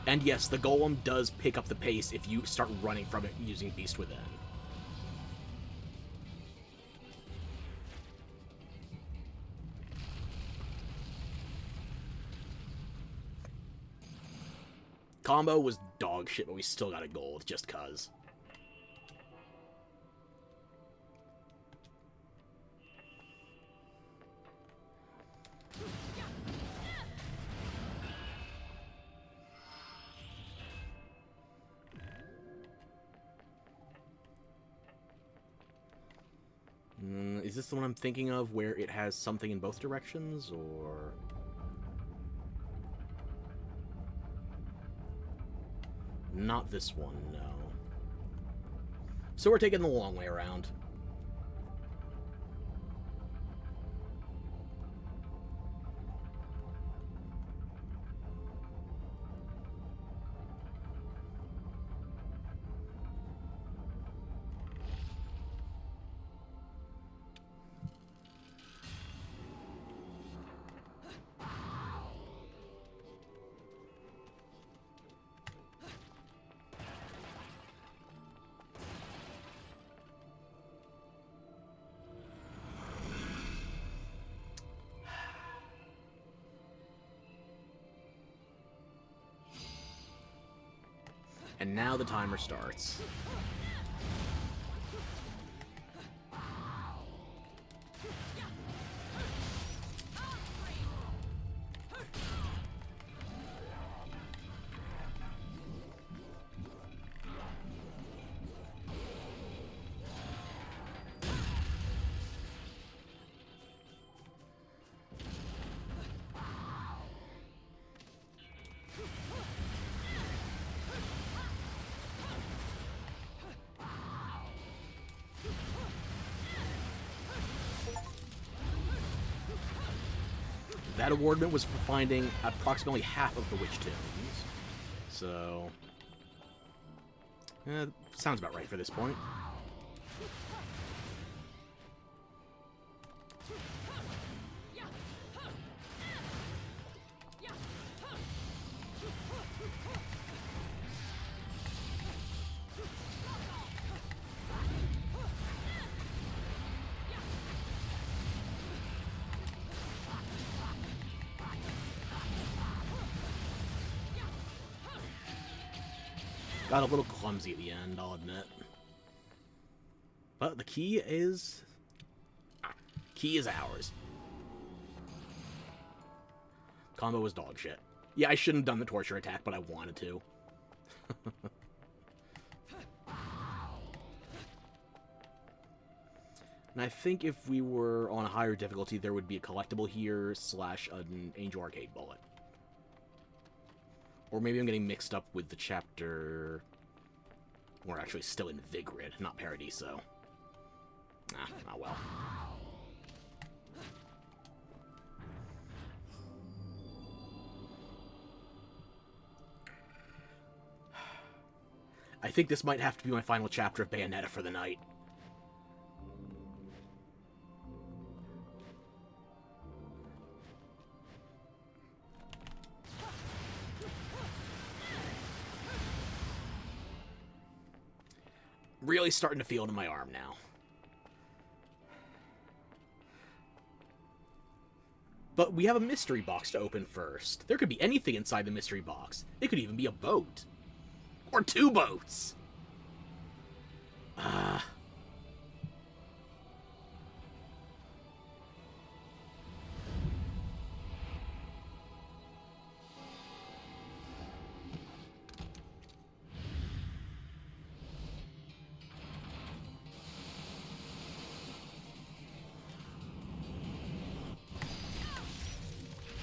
And yes, the golem does pick up the pace if you start running from it using Beast Within. Combo was dog shit, but we still got a gold, just cuz. this the one I'm thinking of where it has something in both directions, or... Not this one, no. So we're taking the long way around. And now the timer starts. That awardment was for finding approximately half of the witch tombs. So... sounds about right for this point. Got a little clumsy at the end, I'll admit. But the key is ours. Combo was dog shit. Yeah, I shouldn't have done the torture attack, but I wanted to. And I think if we were on a higher difficulty, there would be a collectible here, slash an Angel Arcade bullet. Or maybe I'm getting mixed up with the chapter... We're actually still in Vigrid, not Paradiso. Ah, well. I think this might have to be my final chapter of Bayonetta for the night. Really starting to feel it in my arm now. But we have a mystery box to open first. There could be anything inside the mystery box. It could even be a boat. Or 2 boats.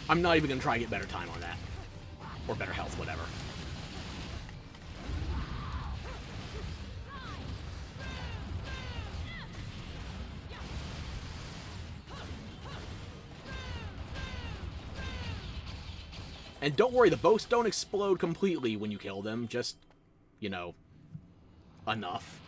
I'm not even going to try and get better time on that. Or better health, whatever. And don't worry, the boats don't explode completely when you kill them. Just, you know, enough.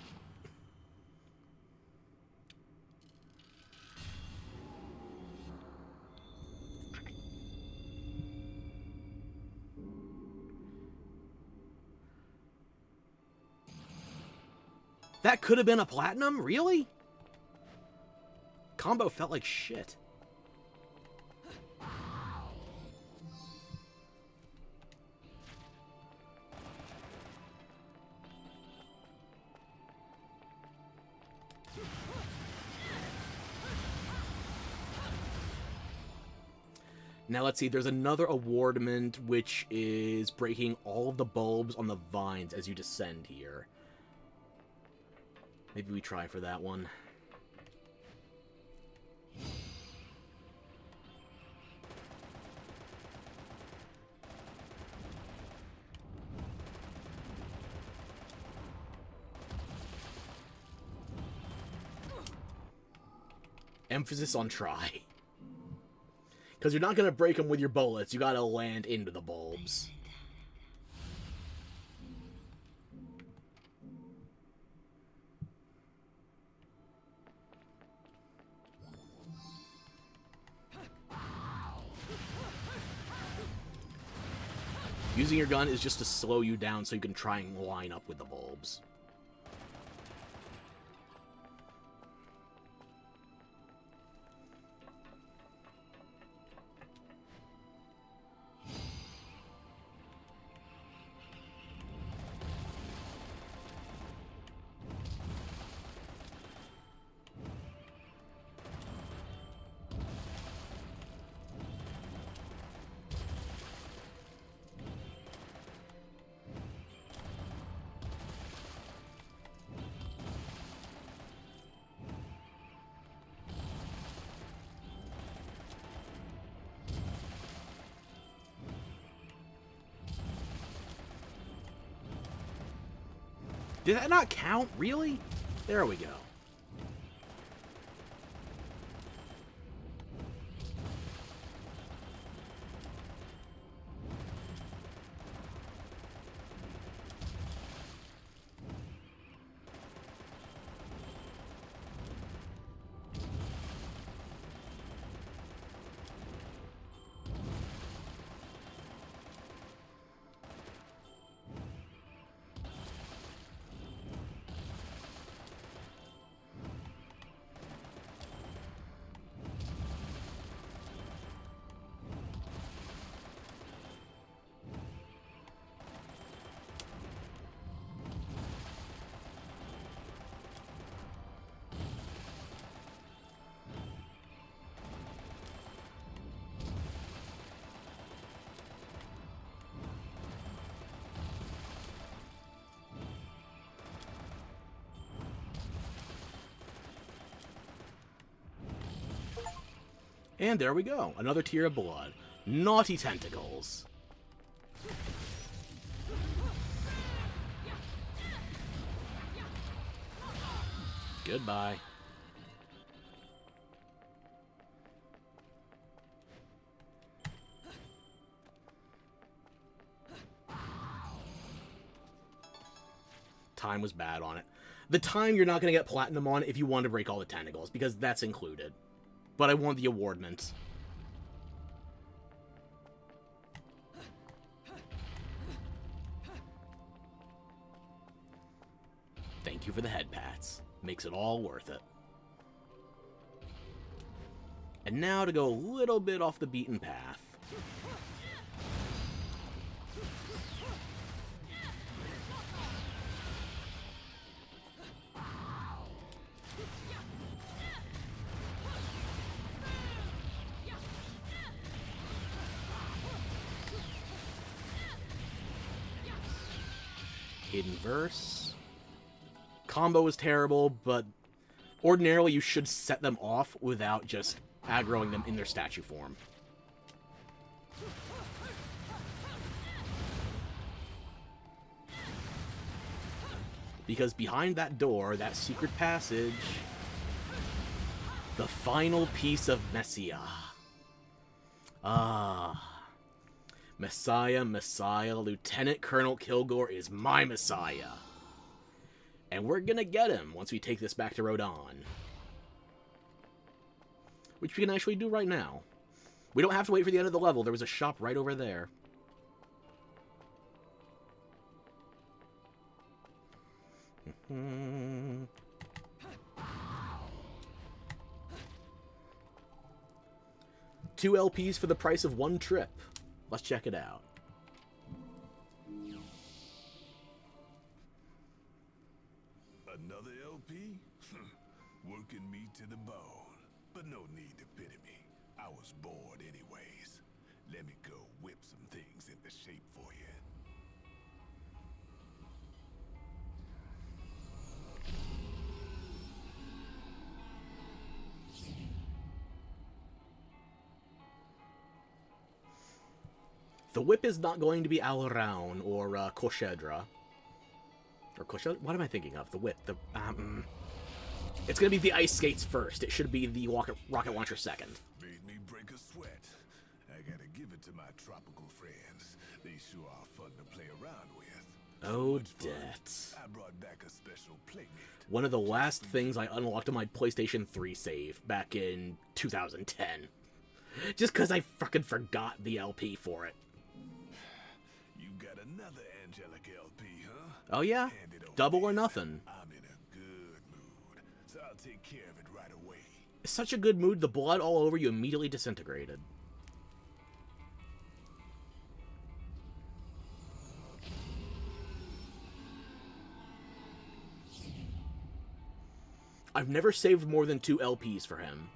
That could have been a platinum? Really? Combo felt like shit. Now let's see, there's another awardment which is breaking all of the bulbs on the vines as you descend here. Maybe we try for that one. Emphasis on try. Because you're not going to break them with your bullets. You got to land into the bulbs. Using your gun is just to slow you down so you can try and line up with the bulbs. Did that not count? Really? There we go. And there we go. Another tear of blood. Naughty tentacles. Goodbye. Time was bad on it. The time you're not going to get platinum on if you want to break all the tentacles, because that's included. But I want the awardment. Thank you for the head pats. Makes it all worth it. And now to go a little bit off the beaten path. Hidden verse. Combo is terrible, but ordinarily you should set them off without just aggroing them in their statue form. Because behind that door, that secret passage, the final piece of Messiah. Ah. Messiah, Messiah, Lieutenant Colonel Kilgore is my Messiah. And we're gonna get him once we take this back to Rodin. Which we can actually do right now. We don't have to wait for the end of the level. There was a shop right over there. Two LPs for the price of one trip. Let's check it out. Another LP? Working me to the bone. But no need to pity me. I was bored anyways. Let me go whip some things into shape for you. The whip is not going to be Al-Raun or Koshedra. Or Koshedra? What am I thinking of? The whip. It's gonna be the ice skates first. It should be the rocket launcher second. Made me break a sweat. I gotta give it to my tropical friends. They sure are fun to play around with. Oh, Much fun. death. I brought back a special playmate. One of the last things I unlocked on my PlayStation 3 save back in 2010. Just because I fucking forgot the LP for it. You got another angelic LP, huh? Oh yeah? Hand it over Double or here. nothing. I'm in a good mood, so I'll take care of it right away. Such a good mood, the blood all over you immediately disintegrated. I've never saved more than 2 LPs for him.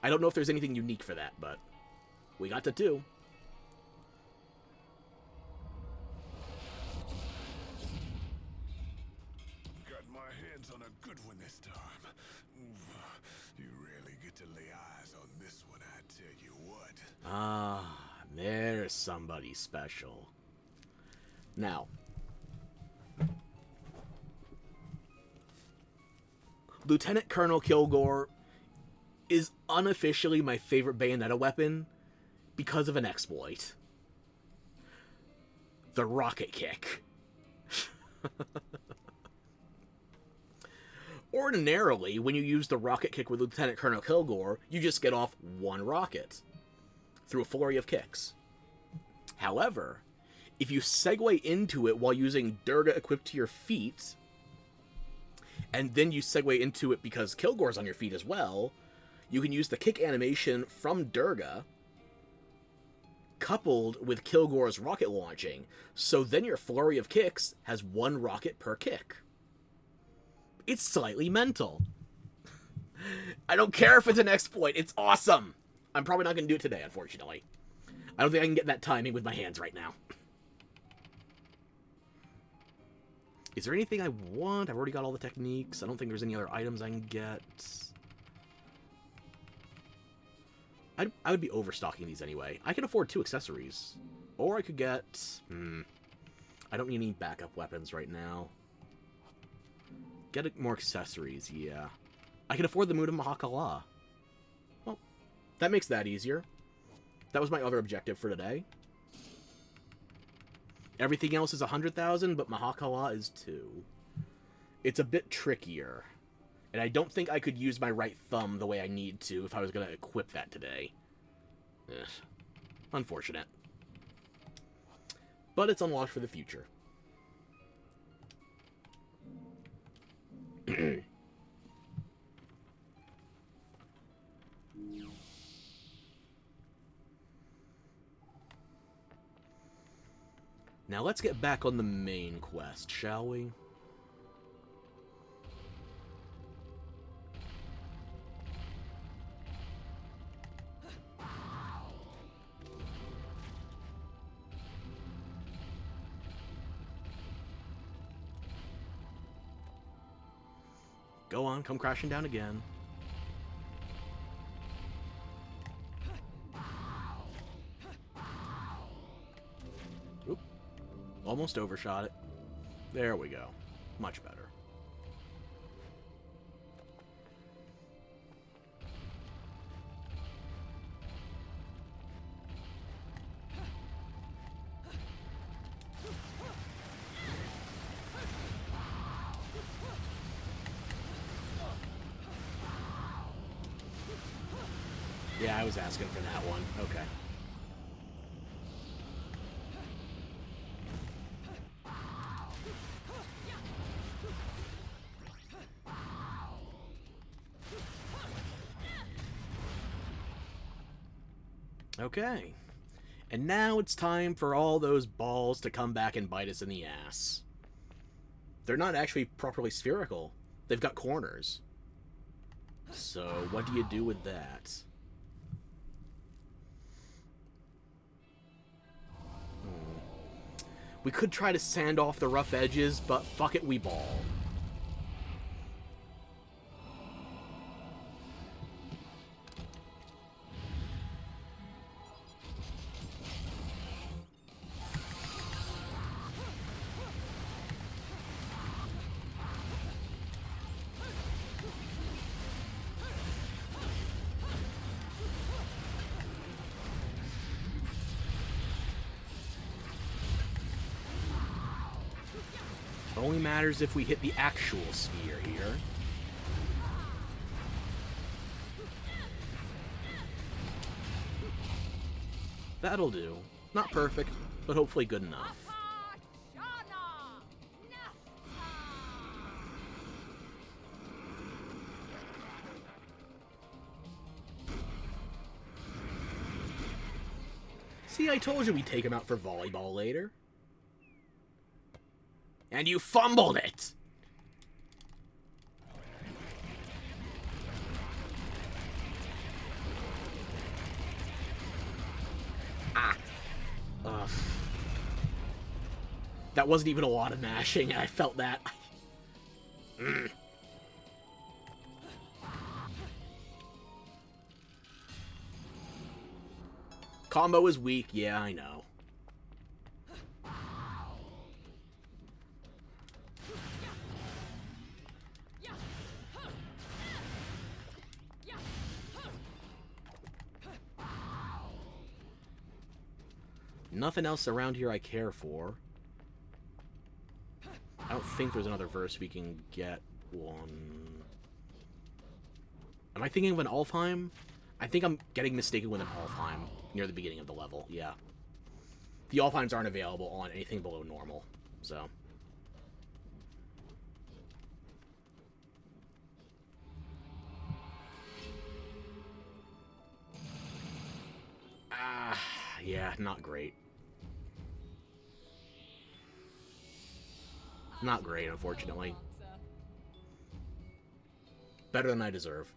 I don't know if there's anything unique for that, but we got to 2. Got my hands on a good one this time. You rarely get to lay eyes on this one, I tell you what. Ah, there's somebody special. Now, Lieutenant Colonel Kilgore is unofficially my favorite Bayonetta weapon because of an exploit. The rocket kick. Ordinarily, when you use the rocket kick with Lieutenant Colonel Kilgore, you just get off 1 rocket through a flurry of kicks. However, if you segue into it while using Durga equipped to your feet, and then you segue into it because Kilgore's on your feet as well, you can use the kick animation from Durga coupled with Kilgore's rocket launching, so then your flurry of kicks has 1 rocket per kick. It's slightly mental. I don't care if it's an exploit, it's awesome! I'm probably not going to do it today, unfortunately. I don't think I can get that timing with my hands right now. Is there anything I want? I've already got all the techniques. I don't think there's any other items I can get. I would be overstocking these anyway. I can afford 2 accessories. Or I could get... I don't need any backup weapons right now. Get more accessories, yeah. I can afford the Moon of Mahakala. Well, that makes that easier. That was my other objective for today. Everything else is 100,000, but Mahakala is 2. It's a bit trickier. And I don't think I could use my right thumb the way I need to if I was going to equip that today. Ugh. Unfortunate. But it's unlocked for the future. Now let's get back on the main quest, shall we? Go on, come crashing down again. Oop. Almost overshot it. There we go. Much better. Yeah, I was asking for that one. Okay. Okay. And now it's time for all those balls to come back and bite us in the ass. They're not actually properly spherical. They've got corners. So, what do you do with that? We could try to sand off the rough edges, but fuck it, we ball. Only matters if we hit the actual sphere here. That'll do. Not perfect, but hopefully good enough. See, I told you we'd take him out for volleyball later. And you fumbled it! Ah. Ugh. That wasn't even a lot of mashing, and I felt that. Combo is weak, yeah, I know. Nothing else around here I care for. I don't think there's another verse we can get one. Am I thinking of an Alfheim? I think I'm getting mistaken with an Alfheim near the beginning of the level, yeah. The Alfheims aren't available on anything below normal, so. Yeah, not great. Not great, unfortunately. Better than I deserve.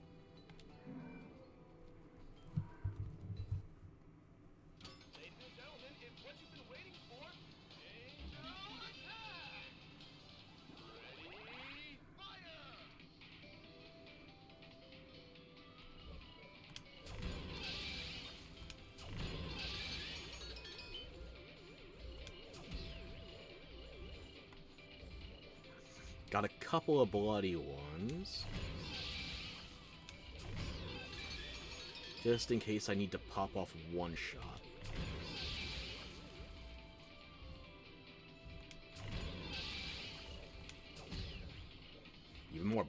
Ladies and gentlemen, it's what you've been waiting for. Angel attack! Ready, fire! Got a couple of bloody ones. Just in case I need to pop off one shot. Even more...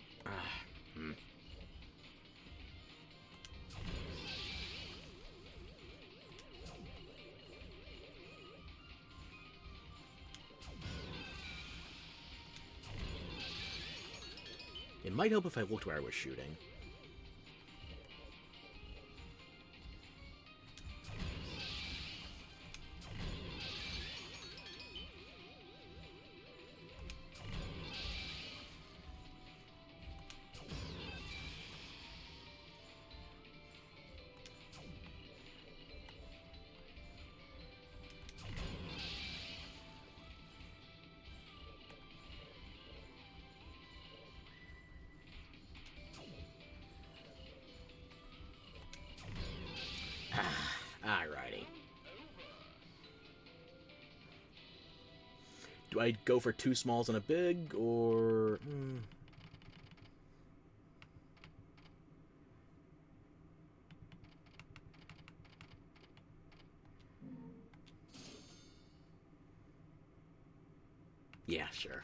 It might help if I looked where I was shooting. Alrighty. Do I go for two smalls and a big, or... Yeah, sure.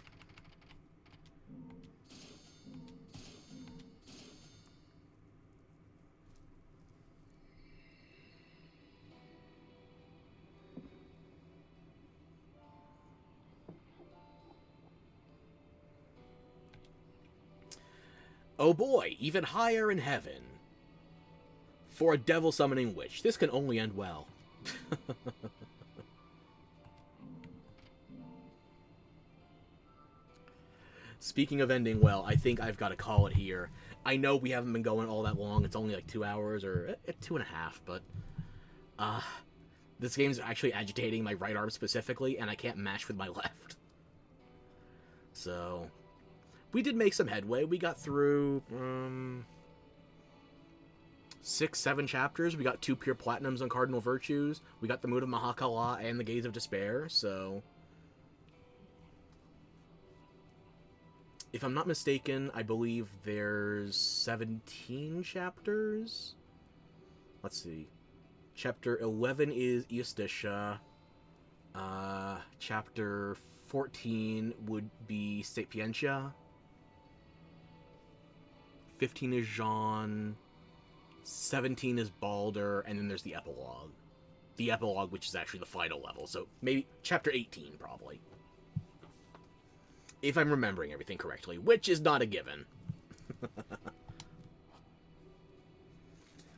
Oh boy, even higher in heaven. For a devil summoning witch, this can only end well. Speaking of ending well, I think I've got to call it here. I know we haven't been going all that long. It's only like 2 hours, or 2.5, but... this game's actually agitating my right arm specifically, and I can't mash with my left. So... we did make some headway. We got through 6, 7 chapters. We got 2 pure platinums on Cardinal Virtues. We got the Mood of Mahakala and the Gaze of Despair, so... if I'm not mistaken, I believe there's 17 chapters? Let's see. Chapter 11 is Justitia. Chapter 14 would be Sapientia. 15 is Jean. 17 is Balder, and then there's the epilogue. The epilogue, which is actually the final level, so maybe chapter 18, probably. If I'm remembering everything correctly, which is not a given.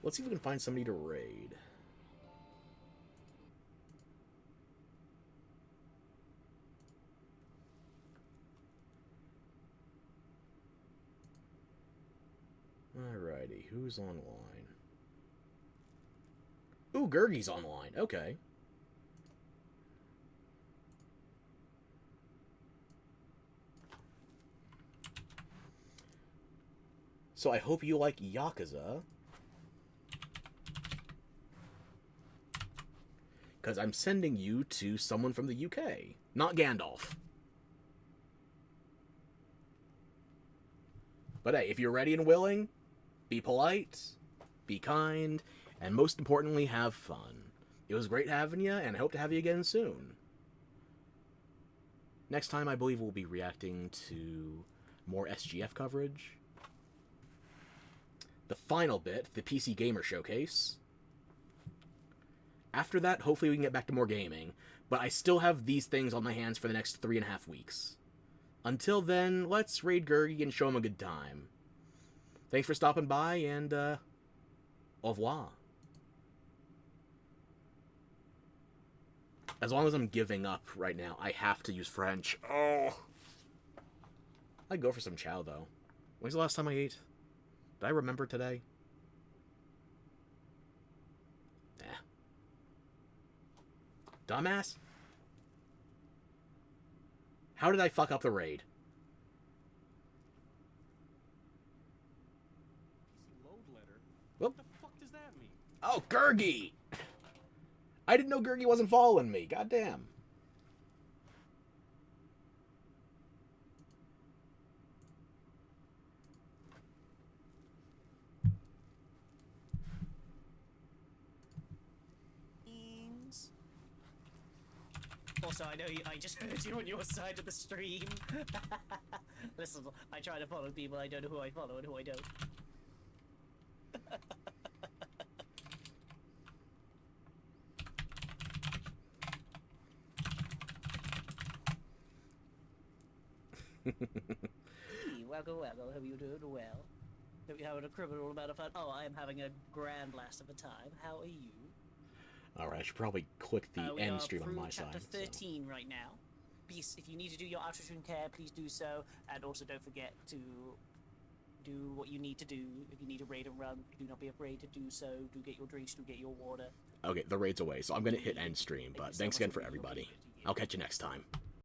Let's see if we can find somebody to raid. Alrighty, who's online? Ooh, Gurgi's online. Okay. So I hope you like Yakuza. Because I'm sending you to someone from the UK. Not Gandalf. But hey, if you're ready and willing, be polite, be kind, and most importantly, have fun. It was great having you, and I hope to have you again soon. Next time, I believe we'll be reacting to more SGF coverage. The final bit, the PC Gamer Showcase. After that, hopefully we can get back to more gaming, but I still have these things on my hands for the next 3.5 weeks. Until then, let's raid Gurgi and show him a good time. Thanks for stopping by, and, au revoir. As long as I'm giving up right now, I have to use French. Oh! I'd go for some chow, though. When's the last time I ate? Did I remember today? Nah. Dumbass? How did I fuck up the raid? Load letter? Whoop. What the fuck does that mean? Oh, Gurgi! I didn't know Gurgi wasn't following me. Goddamn. Also, I know I just heard you on your side of the stream. Listen, I try to follow people. I don't know who I follow and who I don't. Hey, welcome. Hope you're doing well. Hope you're having a criminal amount of fun. Oh, I am having a grand blast of a time. How are you? Alright, I should probably click the end stream on my We are through side. chapter 13 right now. Please, if you need to do your after-stream care, please do so. And also don't forget to do what you need to do. If you need to raid and run, do not be afraid to do so. Do get your drinks, do get your water. Okay, the raid's away, so I'm gonna hit end stream, but Thank you so thanks much again for for being everybody. here. I'll catch you next time.